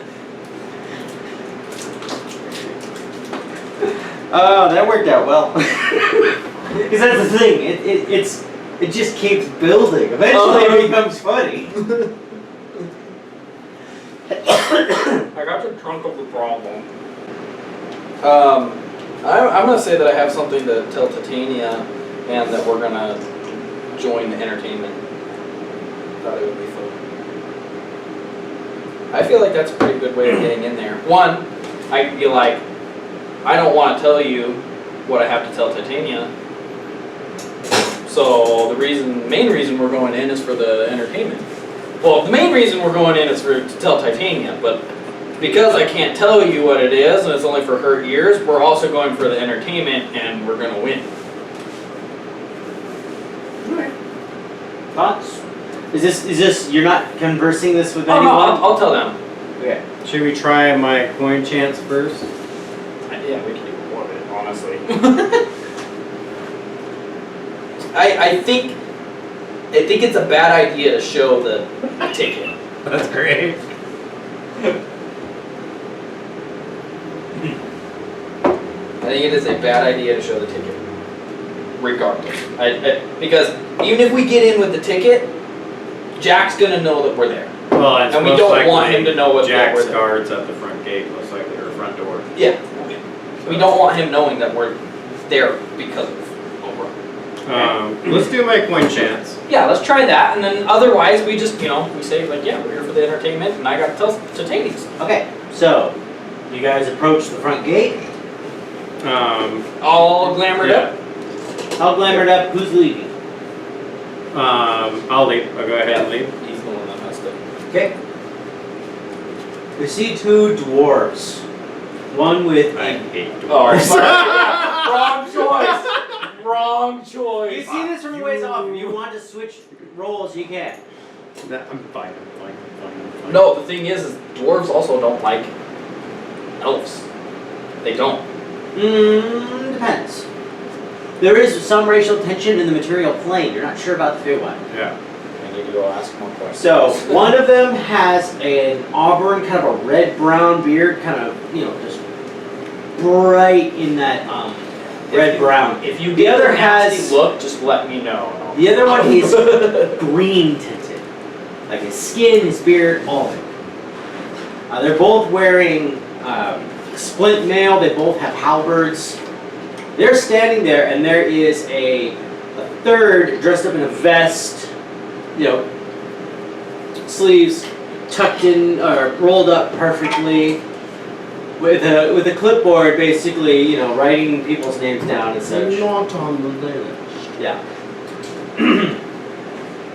Oh, that worked out well. Because that's the thing. It just keeps building. Eventually, it becomes funny. I got your trunk of the problem. I'm gonna say that I have something to tell Titania, and that we're gonna join the entertainment. Thought it would be fun. I feel like that's a pretty good way of getting in there. One, I feel like I don't want to tell you what I have to tell Titania. So the main reason we're going in is for the entertainment. Well, the main reason we're going in is to tell Titania, but because I can't tell you what it is, and it's only for her ears, we're also going for the entertainment, and we're going to win. Thoughts? Is this you're not conversing this with Oh, anyone? no, I'll tell them. Okay. Should we try my coin chance first? Yeah, we can do one of it, honestly. I think it's a bad idea to show the ticket. That's great. I think it is a bad idea to show the ticket, regardless. Because even if we get in with the ticket, Jack's gonna know that we're there. Well, it's And we most don't likely want him to know what Jack's we're there. guards at the front gate, most likely, or front door. Yeah. We don't want him knowing that we're there because of Oberon. Let's do my coin chance. Yeah, let's try that, and then otherwise we just, we say like, yeah, we're here for the entertainment, and I gotta tell Titania. Okay. So, you guys approach the front gate. All glamored up. How glamored up? Who's leaving? I'll leave. I'll go ahead and leave. He's the one that has to. Okay. You see 2 dwarves. One with I a... hate Oh, dwarves. Wrong choice. You see this from a ways off. If you want to switch roles, you can. I'm fine. No, the thing is dwarves also don't like elves. They don't. Depends. There is some racial tension in the material plane. You're not sure about the Fey Wild. Yeah. I need to go ask more questions. So, one of them has an auburn, kind of a red-brown beard, kind of, just bright in that red-brown. If you The get other a nasty has- look, just let me know. The other one is green tinted. Like his skin, his beard, all of it. They're both wearing splint mail. They both have halberds. They're standing there, and there is a third dressed up in a vest, sleeves tucked in or rolled up perfectly, with a clipboard, basically, writing people's names down and such. Not on the list. Yeah.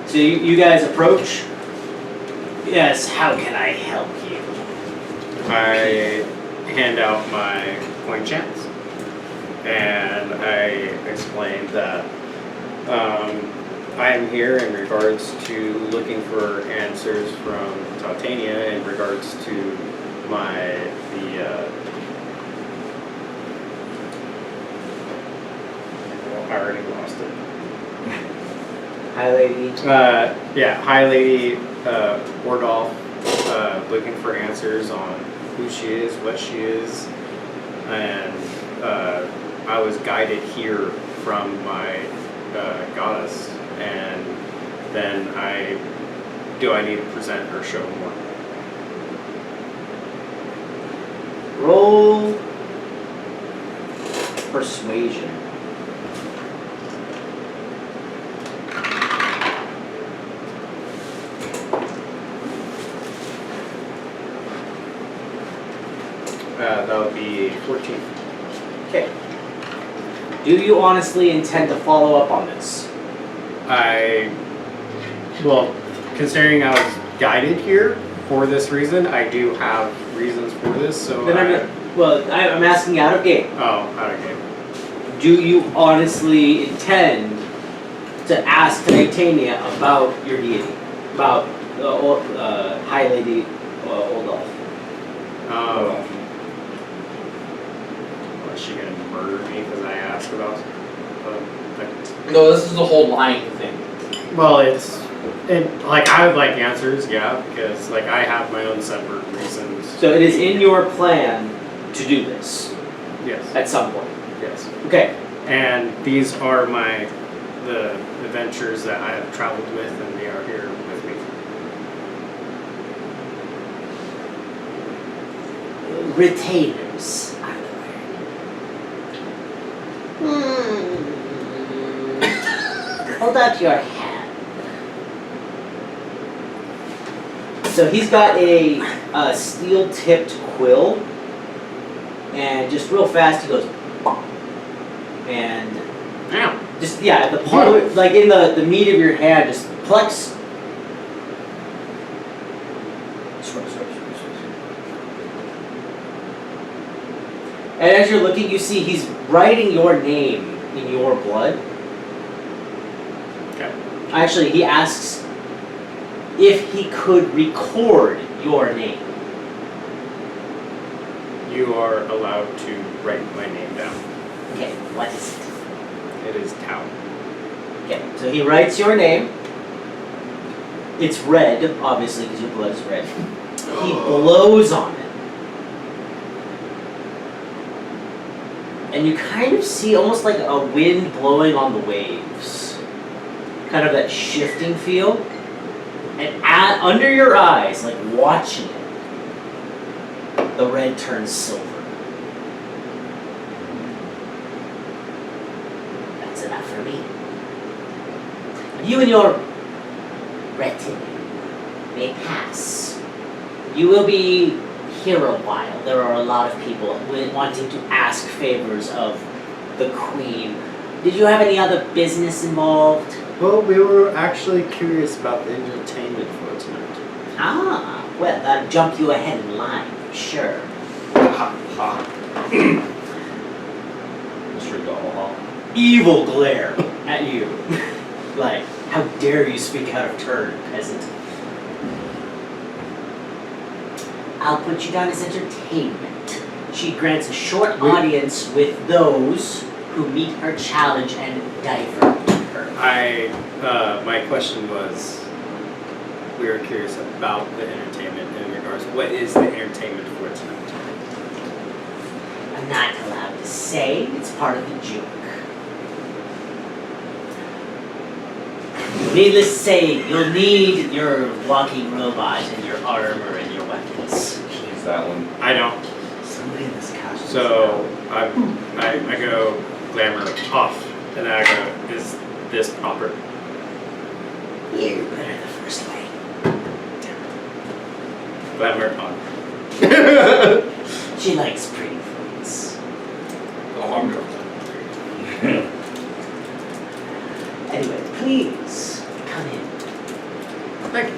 So you guys approach. Yes. How can I help you? hand out my coin chants. And I explained that I am here in regards to looking for answers from Titania in regards to I already lost it. Hi, lady. High Lady Wardolph, looking for answers on who she is, what she is, and I was guided here from my goddess, and then do I need to present or show more? Roll persuasion. That would be 14. Okay. Do you honestly intend to follow up on this? Well, considering I was guided here for this reason, I do have reasons for this, so Then I'm asking out of game. out of game. Do you honestly intend to ask Titania about your deity? About High Lady Oldolf? Was she gonna murder me because I asked about No, this is a whole lying thing. well, I would like answers, yeah, because like I have my own separate reasons. So it is in your plan to do this Yes, at some point. yes. Okay. And these are the adventures that I have traveled with, and they are here with me. Retainers. Hold out your hand. So he's got a steel-tipped quill, and just real fast he goes, "Bonk." And just the part, like in the meat of your hand, just plucks. And as you're looking, you see he's writing your name in your blood. Okay. Actually, he asks if he could record your name. You are allowed to write my name down. Okay, what is it? It is Tau. Okay, so he writes your name. It's red, obviously, because your blood is red. He blows on it. And you kind of see almost like a wind blowing on the waves. Kind of that shifting feel. And under your eyes, like watching it, the red turns silver. That's enough for me. You and your retinue may pass. You will be here a while. There are a lot of people wanting to ask favors of the Queen. Did you have any other business involved? Well, we were actually curious about the entertainment for tonight. Ah, well, that'll jump you ahead in line, for sure. Mr. Dollhop. Evil glare at you. Like, how dare you speak out of turn, peasant? I'll put you down as entertainment. She grants a short audience with those who meet her challenge and divert her. My question was, we were curious about the entertainment in regards, what is the entertainment for tonight? I'm not allowed to say. It's part of the joke. Needless to say, you'll need your walking robot and your armor and your weapons. Jeez, that one. I don't. Somebody in this costume. So I go glamour off, and then I go, is this proper? You better the first way. Glamour on. She likes pretty things. Oh, I'm good. Anyway, please come in. Thank you.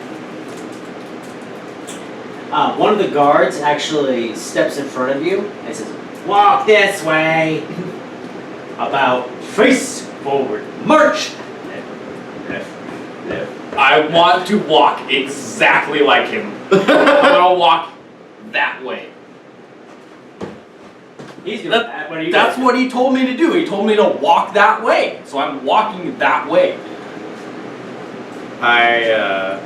One of the guards actually steps in front of you and says, "Walk this way." About face forward, march. Left. I want to walk exactly like him. I'm gonna walk that way. He's doing that. What are you That's doing? what he told me to do. He told me to walk that way. So I'm walking that way. I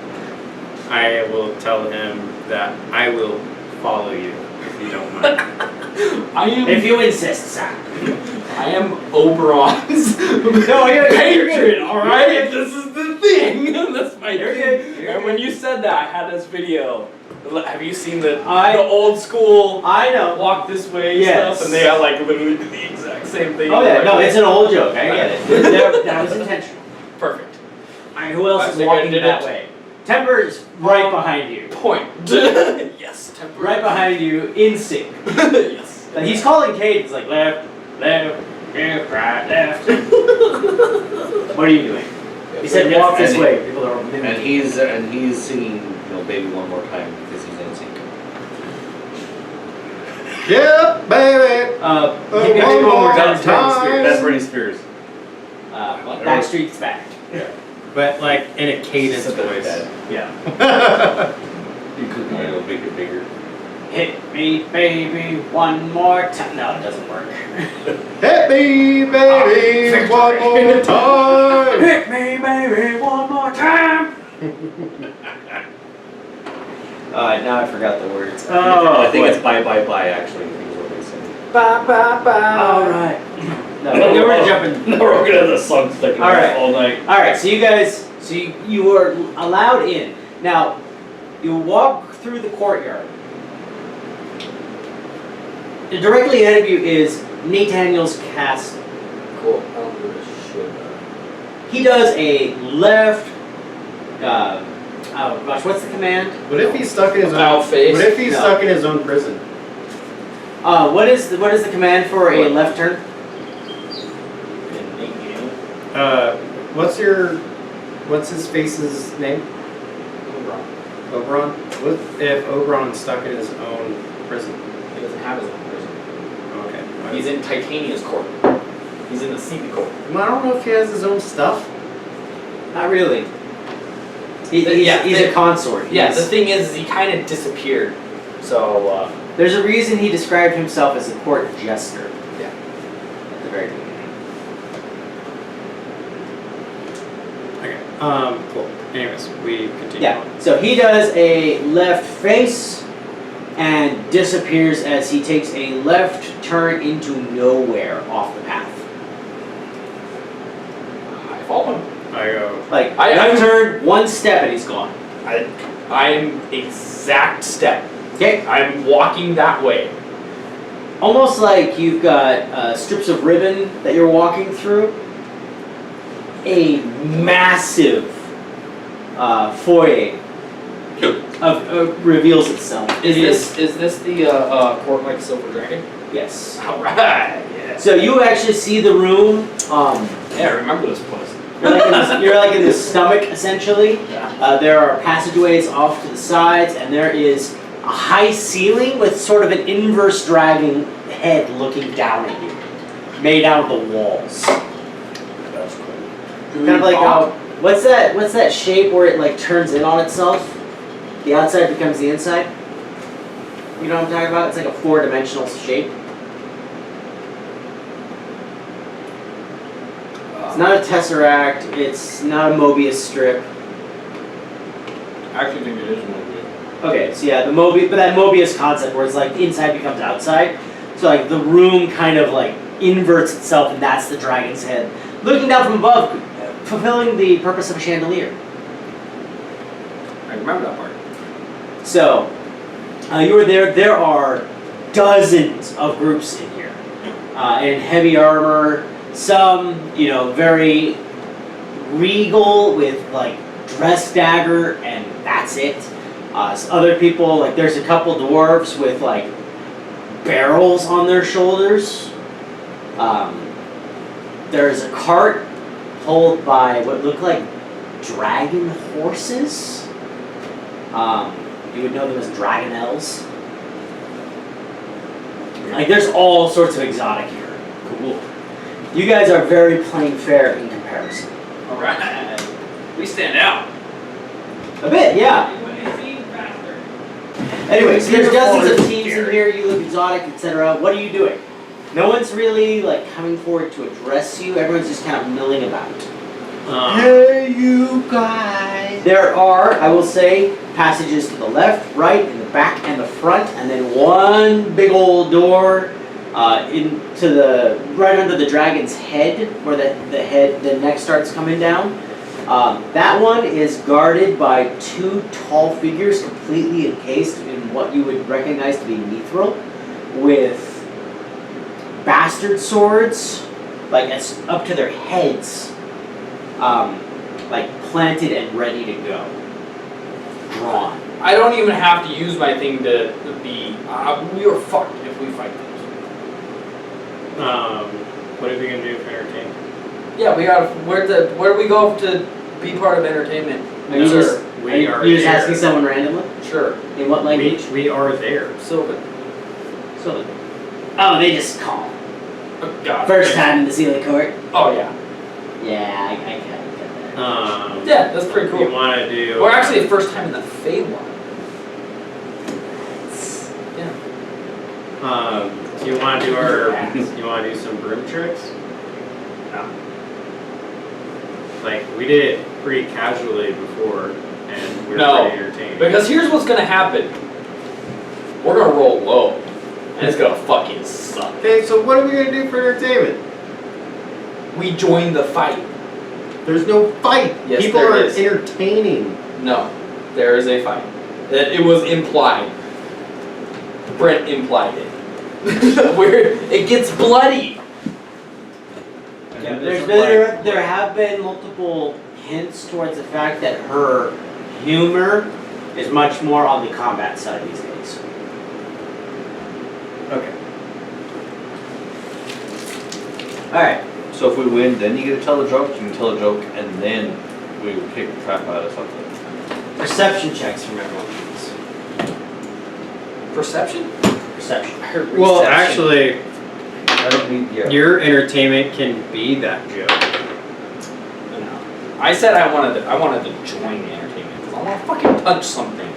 will tell him that I will follow you if you don't mind. If you insist, sir. I am Oberon's patron, alright? This is the thing. That's my thing. And when you said that, I had this video. Have you seen the old school I know. walk this way Yes. stuff? And they are like literally the exact same thing. Oh yeah, Like, no, it's an old joke. I get it. That was intentional. perfect. Alright, who else I is think I walking did that it. way? Temper's right behind you. Point. Yes, temporary. Right behind you, in sync. Yes. Like, he's calling Kate. He's like left, right, left. What are you doing? He said walk this And- way. People are And mimicking. he's singing, baby one more time because he's in sync. Yeah, baby. Hit me one more time. That's Britney Spears. Backstreet's back. But like in a cadence Something like voice. that. Yeah. You could make it bigger. Hit me, baby, one more time. No, it doesn't work. Hit me, baby, one more time. Hit me, baby, one more time. Now I forgot the words. I think it's bye bye bye actually. Is what they say. Bye, bye, bye. All right. No, we're jumping. No, we're gonna have the song stuck in All right. all night. All right, so you guys, you were allowed in. Now, you walk through the courtyard. Directly ahead of you is Nathaniel's castle. Cool. I don't give a shit. He does a left. Oh gosh, what's the command? What if he's stuck in his About own? face? What if he's No. stuck in his own prison? What is the command for a left turn? What's his face's name? Oberon. What if Oberon's stuck in his own prison? He doesn't have his own prison. Okay. He's in Titania's court. He's in the secret court. Well, I don't know if he has his own stuff. Not really. He's a consort. Yeah, the He's- thing is he kind of disappeared. So, There's a reason he described himself as a court jester. Yeah. At the very beginning. Okay. Cool. Anyways, we continue Yeah. on. So he does a left face and disappears as he takes a left turn into nowhere off the path. I follow him. I go. Like I- left turn, one step, and he's gone. I'm exact step. Okay. I'm walking that way. Almost like you've got strips of ribbon that you're walking through. A massive foyer reveals itself. Is It this the court like silver dragon? Yes. All right. Yeah. So you actually see the room. Yeah, I remember this place. You're like in the stomach, essentially. Yeah. There are passageways off to the sides, and there is a high ceiling with sort of an inverse dragon head looking down at you, made out of the walls. That's cool. Kind of like what's that shape where it like turns in on itself? The outside becomes the inside. You know what I'm talking about? It's like a 4-dimensional shape. It's not a tesseract. It's not a Mobius strip. I actually think it is one good. Okay, so yeah, but that Mobius concept where it's like the inside becomes outside. So like the room kind of like inverts itself, and that's the dragon's head looking down from above, fulfilling the purpose of a chandelier. I remember that part. So you were there. There are dozens of groups in here, in heavy armor. Some, very regal with like dress dagger, and that's it. Other people, like there's a couple dwarves with like barrels on their shoulders. There's a cart pulled by what look like dragon horses. You would know them as dragonels. Like, there's all sorts of exotic here. Cool. You guys are very plain fare in comparison. Alright. We stand out. A bit, yeah. Anyway, so there's dozens of teams in here, you look exotic, etc. What are you doing? No one's really, like, coming forward to address you. Everyone's just kind of milling about. Hey, you guys! There are, I will say, passages to the left, right, in the back, and the front, and then one big old door into the right under the dragon's head, where the neck starts coming down. That one is guarded by two tall figures, completely encased in what you would recognize to be mithril, with bastard swords, like up to their heads. Like planted and ready to go. Drawn. I don't even have to use my thing to be. We are fucked if we fight those. What are we gonna do for entertainment? Yeah, we gotta. Where do we go to be part of entertainment? Are you just, We are you just there. asking someone randomly? Sure. In what language? We are there. Sylvan. So, oh, they just call. Oh, God. First time in the Sealy Court? Oh yeah. Yeah, I get that. Yeah, that's pretty We cool. want to do. We're actually the first time in the Fey Wild. Do you want to do our? You want to do some broom tricks? No. Like we did it pretty casually before, and we were No, pretty entertained. because here's what's gonna happen. We're gonna roll low, and it's gonna fucking suck. Okay, so what are we gonna do for entertainment? We join the fight. There's no fight. Yes, People there are is. entertaining. No, there is a fight. That it was implied. Brent implied it. Where it gets bloody. Yeah, there have been multiple hints towards the fact that her humor is much more on the combat side these days. Okay. Alright. So if we win, then you get to tell the joke, you can tell a joke, and then we will kick the crap out of something. Perception checks from everyone, please. Perception? Perception. I heard Well, reception. actually, I don't need, yeah. your entertainment can be that joke. No. I said I wanted to join the entertainment because I want to fucking touch something. I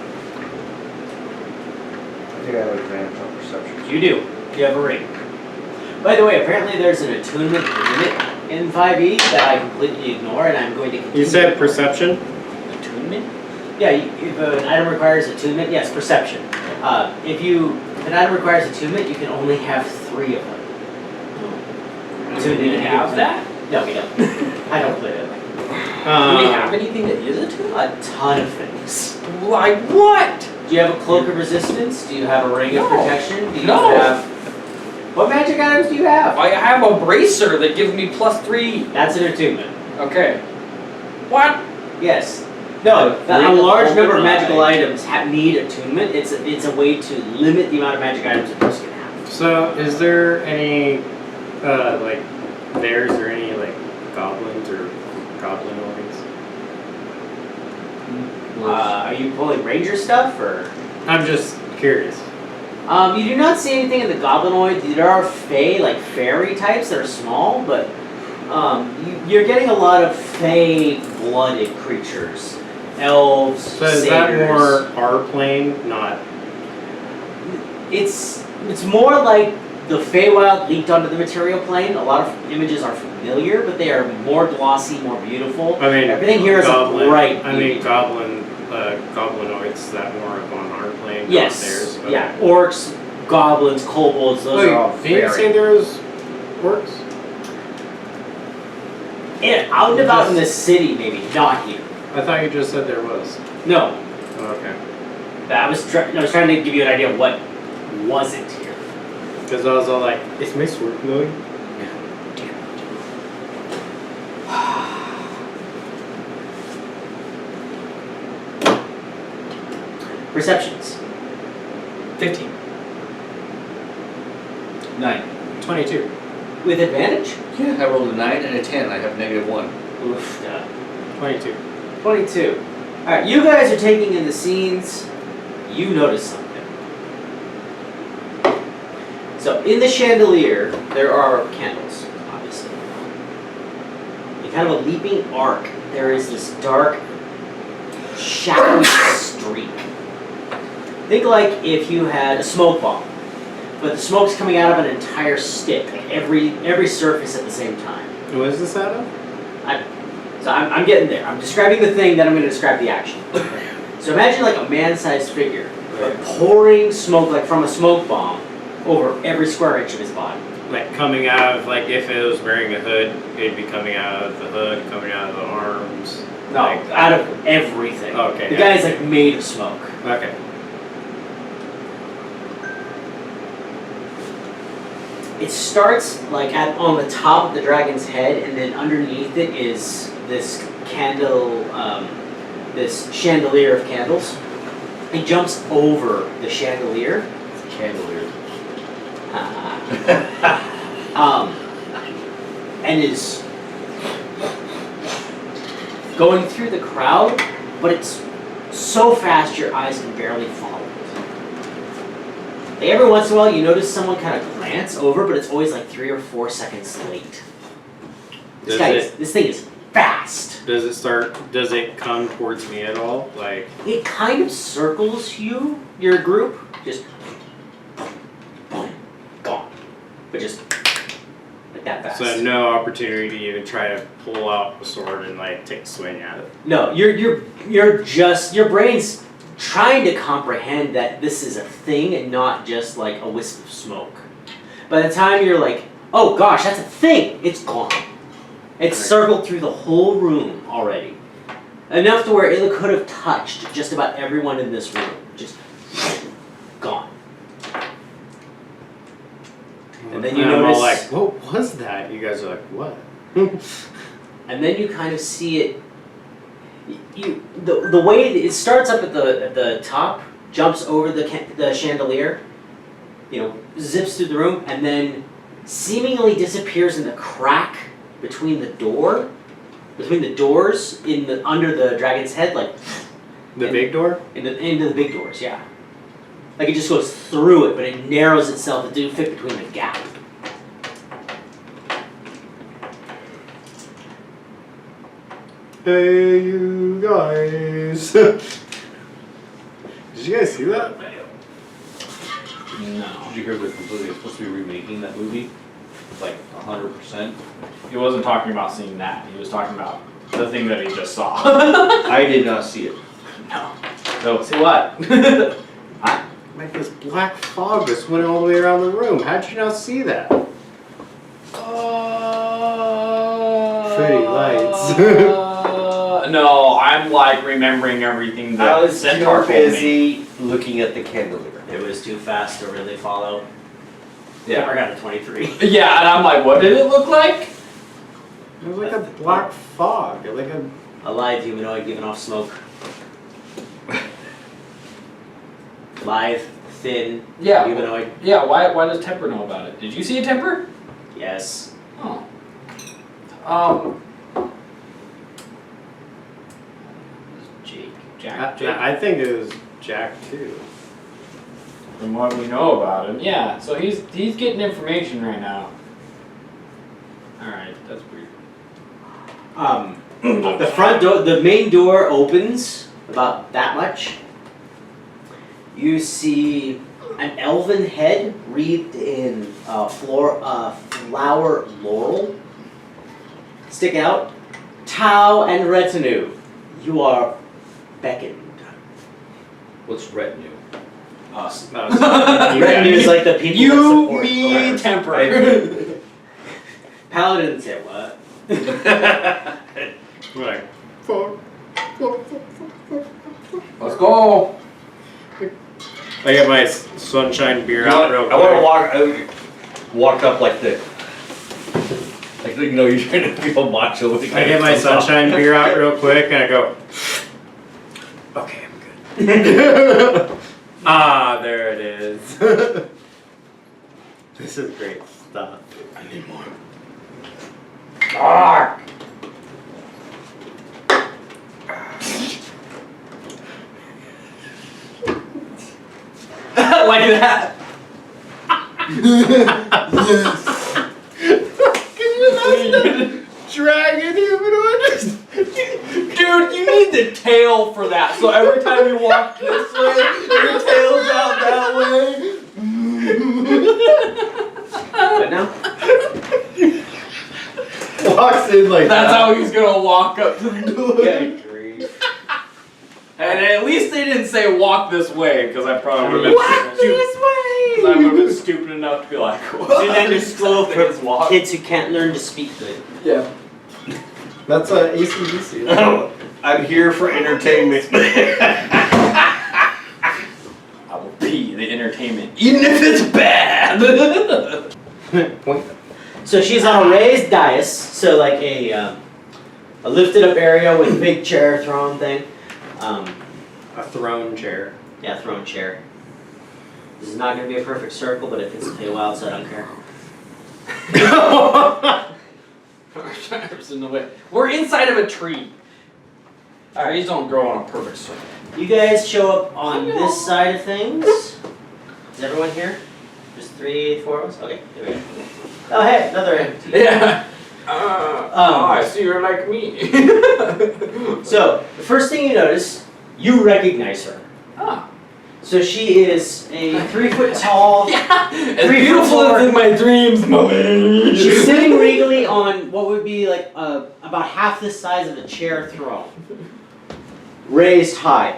think I have advantage on perception. You do. You have a ring. By the way, apparently there's an attunement limit in 5e that I completely ignore, and I'm going to continue. You said to ignore. perception. Attunement? Yeah, if an item requires attunement, yes, perception. If an item requires attunement, you can only have 3 of them. Do we have that? No, we don't. I don't play that way. Do we have anything that is attunement? A ton of things. Like what? Do you have a cloak of resistance? Do you have a ring of No. protection? Do you No. have... What magic items do you have? I have a bracer that gives me +3. That's an attunement. Okay. What? Yes. No, A a ring large of number of open magical eye. items need attunement. It's a way to limit the amount of magic items a person can have. So, is there any, like, bears or any, like, goblins or goblinoids? Are you pulling ranger stuff, or? I'm just curious. You do not see anything in the goblinoid. There are fey, like fairy types that are small, but you're getting a lot of fey-blooded creatures. Elves, So is satyrs. that more our plane, not... It's more like the Fey Wild leaked onto the material plane. A lot of images are familiar, but they are more glossy, more beautiful. I mean, Everything here is goblin, a bright. I mean, goblinoids, that more up on our plane, Yes. not theirs. Okay. Yeah. Orcs, goblins, kobolds. Those are all Wait, did you say very. there was orcs? Out and about in the city, maybe not here. I thought you just said there was. No, Oh, okay. I was trying to give you an idea of what wasn't here. Because I was all like, is my sword glowing? Perceptions. 15. 9. 22. With advantage? Yeah, I rolled a 9 and a 10. I have -1. Oof. 22. 22. Alright, you guys are taking in the scenes. you notice something. So in the chandelier, there are candles, obviously. In kind of a leaping arc, there is this dark, shadowy streak. Think like if you had a smoke bomb, but the smoke's coming out of an entire stick, like every surface at the same time. What is this out of? So I'm getting there. I'm describing the thing, then I'm going to describe the action. So imagine like a man-sized figure, but pouring smoke like from a smoke bomb over every square inch of his body. Like coming out of, like if it was wearing a hood, it'd be coming out of the hood, coming out of the arms. No, like, out of everything. Okay. The guy's like made of smoke. Okay. It starts like on the top of the dragon's head, and then underneath it is this candle, this chandelier of candles. It jumps over the chandelier. Chandelier. And is going through the crowd, but it's so fast your eyes can barely follow it. Like every once in a while you notice someone kind of glance over, but it's always like 3 or 4 seconds late. This thing is fast. Does it come towards me at all? Like, It kind of circles your group, just gone. But just like that fast. so no opportunity to even try to pull out the sword and like take a swing at it. No, your brain's trying to comprehend that this is a thing and not just like a wisp of smoke. By the time you're like, oh gosh, that's a thing, it's gone. It's circled through the whole room already. Enough to where it could have touched just about everyone in this room. Just gone. And then you I'm notice, all like, what was that? You guys are like, what? and then you kind of see it. The way it starts up at the top, jumps over the chandelier, zips through the room, and then seemingly disappears in the crack between the doors under the dragon's head, like Big door? into the big doors, yeah. Like it just goes through it, but it narrows itself to fit between the gap. Hey, you guys. Did you guys see that? No. Did you hear they're completely supposed to be remaking that movie? Like 100%? He wasn't talking about seeing that. He was talking about the thing that he just saw. I did not see it. No. No. See what? Like this black fog just went all the way around the room. How'd you not see that? Pretty lights. No, I'm like remembering everything that I was Centaur too told me. busy looking at the candelier. It was too fast to really follow. Yeah. I got a 23. Yeah, and I'm like, what did it look like? It was like a black fog. Like a... A live humanoid giving off smoke. Live, thin, Yeah. humanoid. Yeah, why does Temper know about it? Did you see a Temper? Yes. Oh. Jack. I think it was Jack too. From what we know about him, yeah. So he's getting information right now. All right, that's weird. The front door, the main door opens about that much. You see an elven head wreathed in flower laurel stick out. Tau and retinue, you are beckoned. What's retinue? Us. You Retinue is like the people that You, support. me, Temper. Paladin say what? We're like, fuck. Let's go. I get my sunshine beer out real quick. I want to walk up like this. Like, you're trying to feel macho. I get my sunshine beer out real quick and I go, okay, I'm good. Ah, there it is. This is great stuff. I need more. Ah. that? Dragon humanoid. Dude, you need the tail for that. So every time you walk this way, your tail's out that way. But now, Walks in like That's that. how he's gonna walk up to the door. good grief. And at least they didn't say walk this way, because I probably would have Walk been stupid. I would have been stupid enough to be like, what? It's an end of school They for just walk. kids who can't learn to speak good. Yeah. That's ACDC. I'm here for entertainment. I will be the entertainment, even if it's bad. So she's on a raised dais, so like a lifted up area with a big chair throne thing. A throne chair. Yeah, throne chair. This is not going to be a perfect circle, but it fits the Fey Wild, so I don't care. In the way. We're inside of a tree. Trees don't grow on a perfect circle. You guys show up on this side of things. Is everyone here? Just 3, 4 of us? Okay, here we go. Oh, hey, another empty. Yeah. I see you're like me. So, the first thing you notice, you recognize her. Ah. So she is a 3 foot tall. Yeah. As 3 foot beautiful tall. as in my dreams, mommy. She's sitting regally on what would be like about half the size of a chair throne, raised high.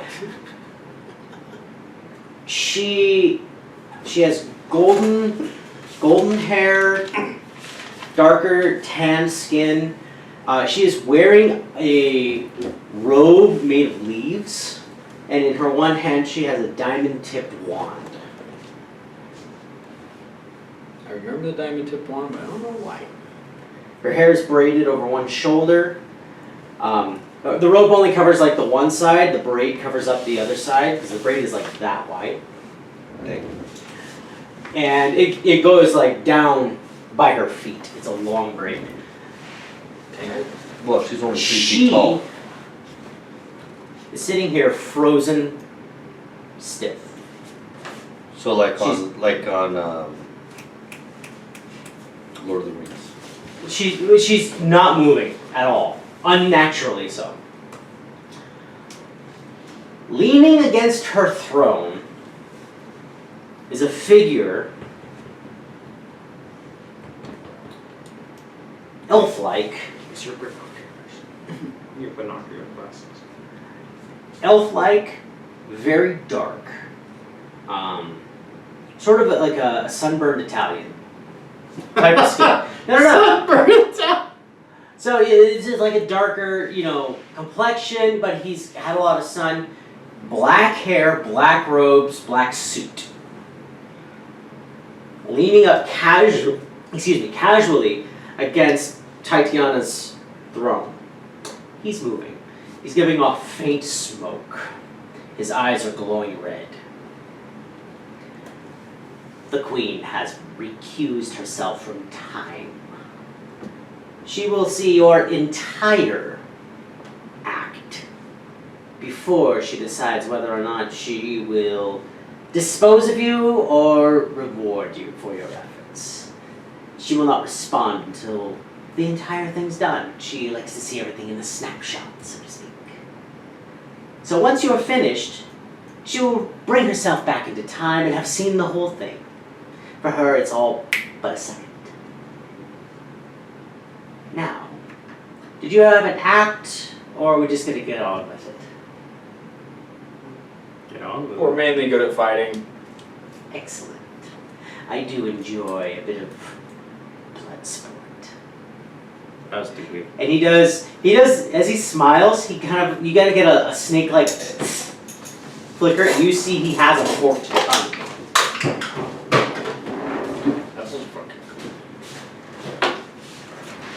She has golden hair, darker tan skin. She is wearing a robe made of leaves, and in her one hand she has a diamond-tipped wand. I remember the diamond tip one, but I don't know why. Her hair is braided over one shoulder. The robe only covers like the one side. The braid covers up the other side because the braid is like that wide. And it goes like down by her feet. It's a long braid. Well, she's only 3 She feet tall. is sitting here frozen stiff. So like on Lord of the Rings. She's not moving at all. Unnaturally so. Leaning against her throne is a figure, elf-like, It's your your binocular glasses. elf-like, very dark, sort of like a sunburned Italian type of skin. No. Sunburned Italian. So it's just like a darker, complexion, but he's had a lot of sun. Black hair, black robes, black suit. Leaning up casually against Titania's throne. He's moving. He's giving off faint smoke. His eyes are glowing red. The queen has recused herself from time. She will see your entire act before she decides whether or not she will dispose of you or reward you for your efforts. She will not respond until the entire thing's done. She likes to see everything in a snapshot, so to speak. So once you are finished, she will bring herself back into time and have seen the whole thing. For her, it's all but a second. Now, did you have an act, or are we just going to get on with it? Get on with We're it. mainly good at fighting. Excellent. I do enjoy a bit of blood sport. As do we. And he does, as he smiles, you gotta get a snake-like flicker, and you see he has a forked tongue. That was fucking cool.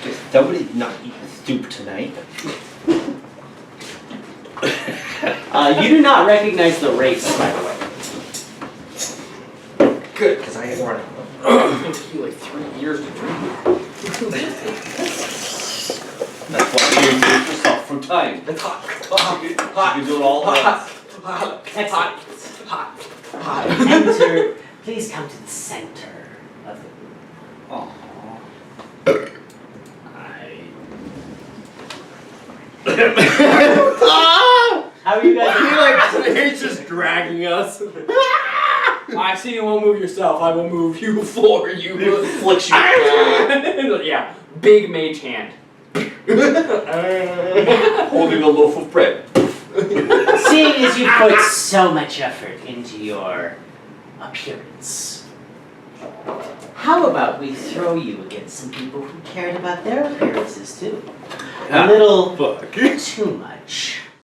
Did somebody not eat soup tonight? You do not recognize the race, by the way. Good, because I had run. It took you like 3 years to drink. That's why you do it yourself from time. It's hot. You can do it all at once. Hot. Excellent. Hot. Enter please come to the center of the room. Aww. How are you guys? He's just dragging us. I see you won't move yourself. I will move you for you. Flicks you. Yeah, big mage hand. Holding a loaf of bread. Seeing as you put so much effort into your appearance, how about we throw you against some people who cared about their appearances too? A little Fuck. too much.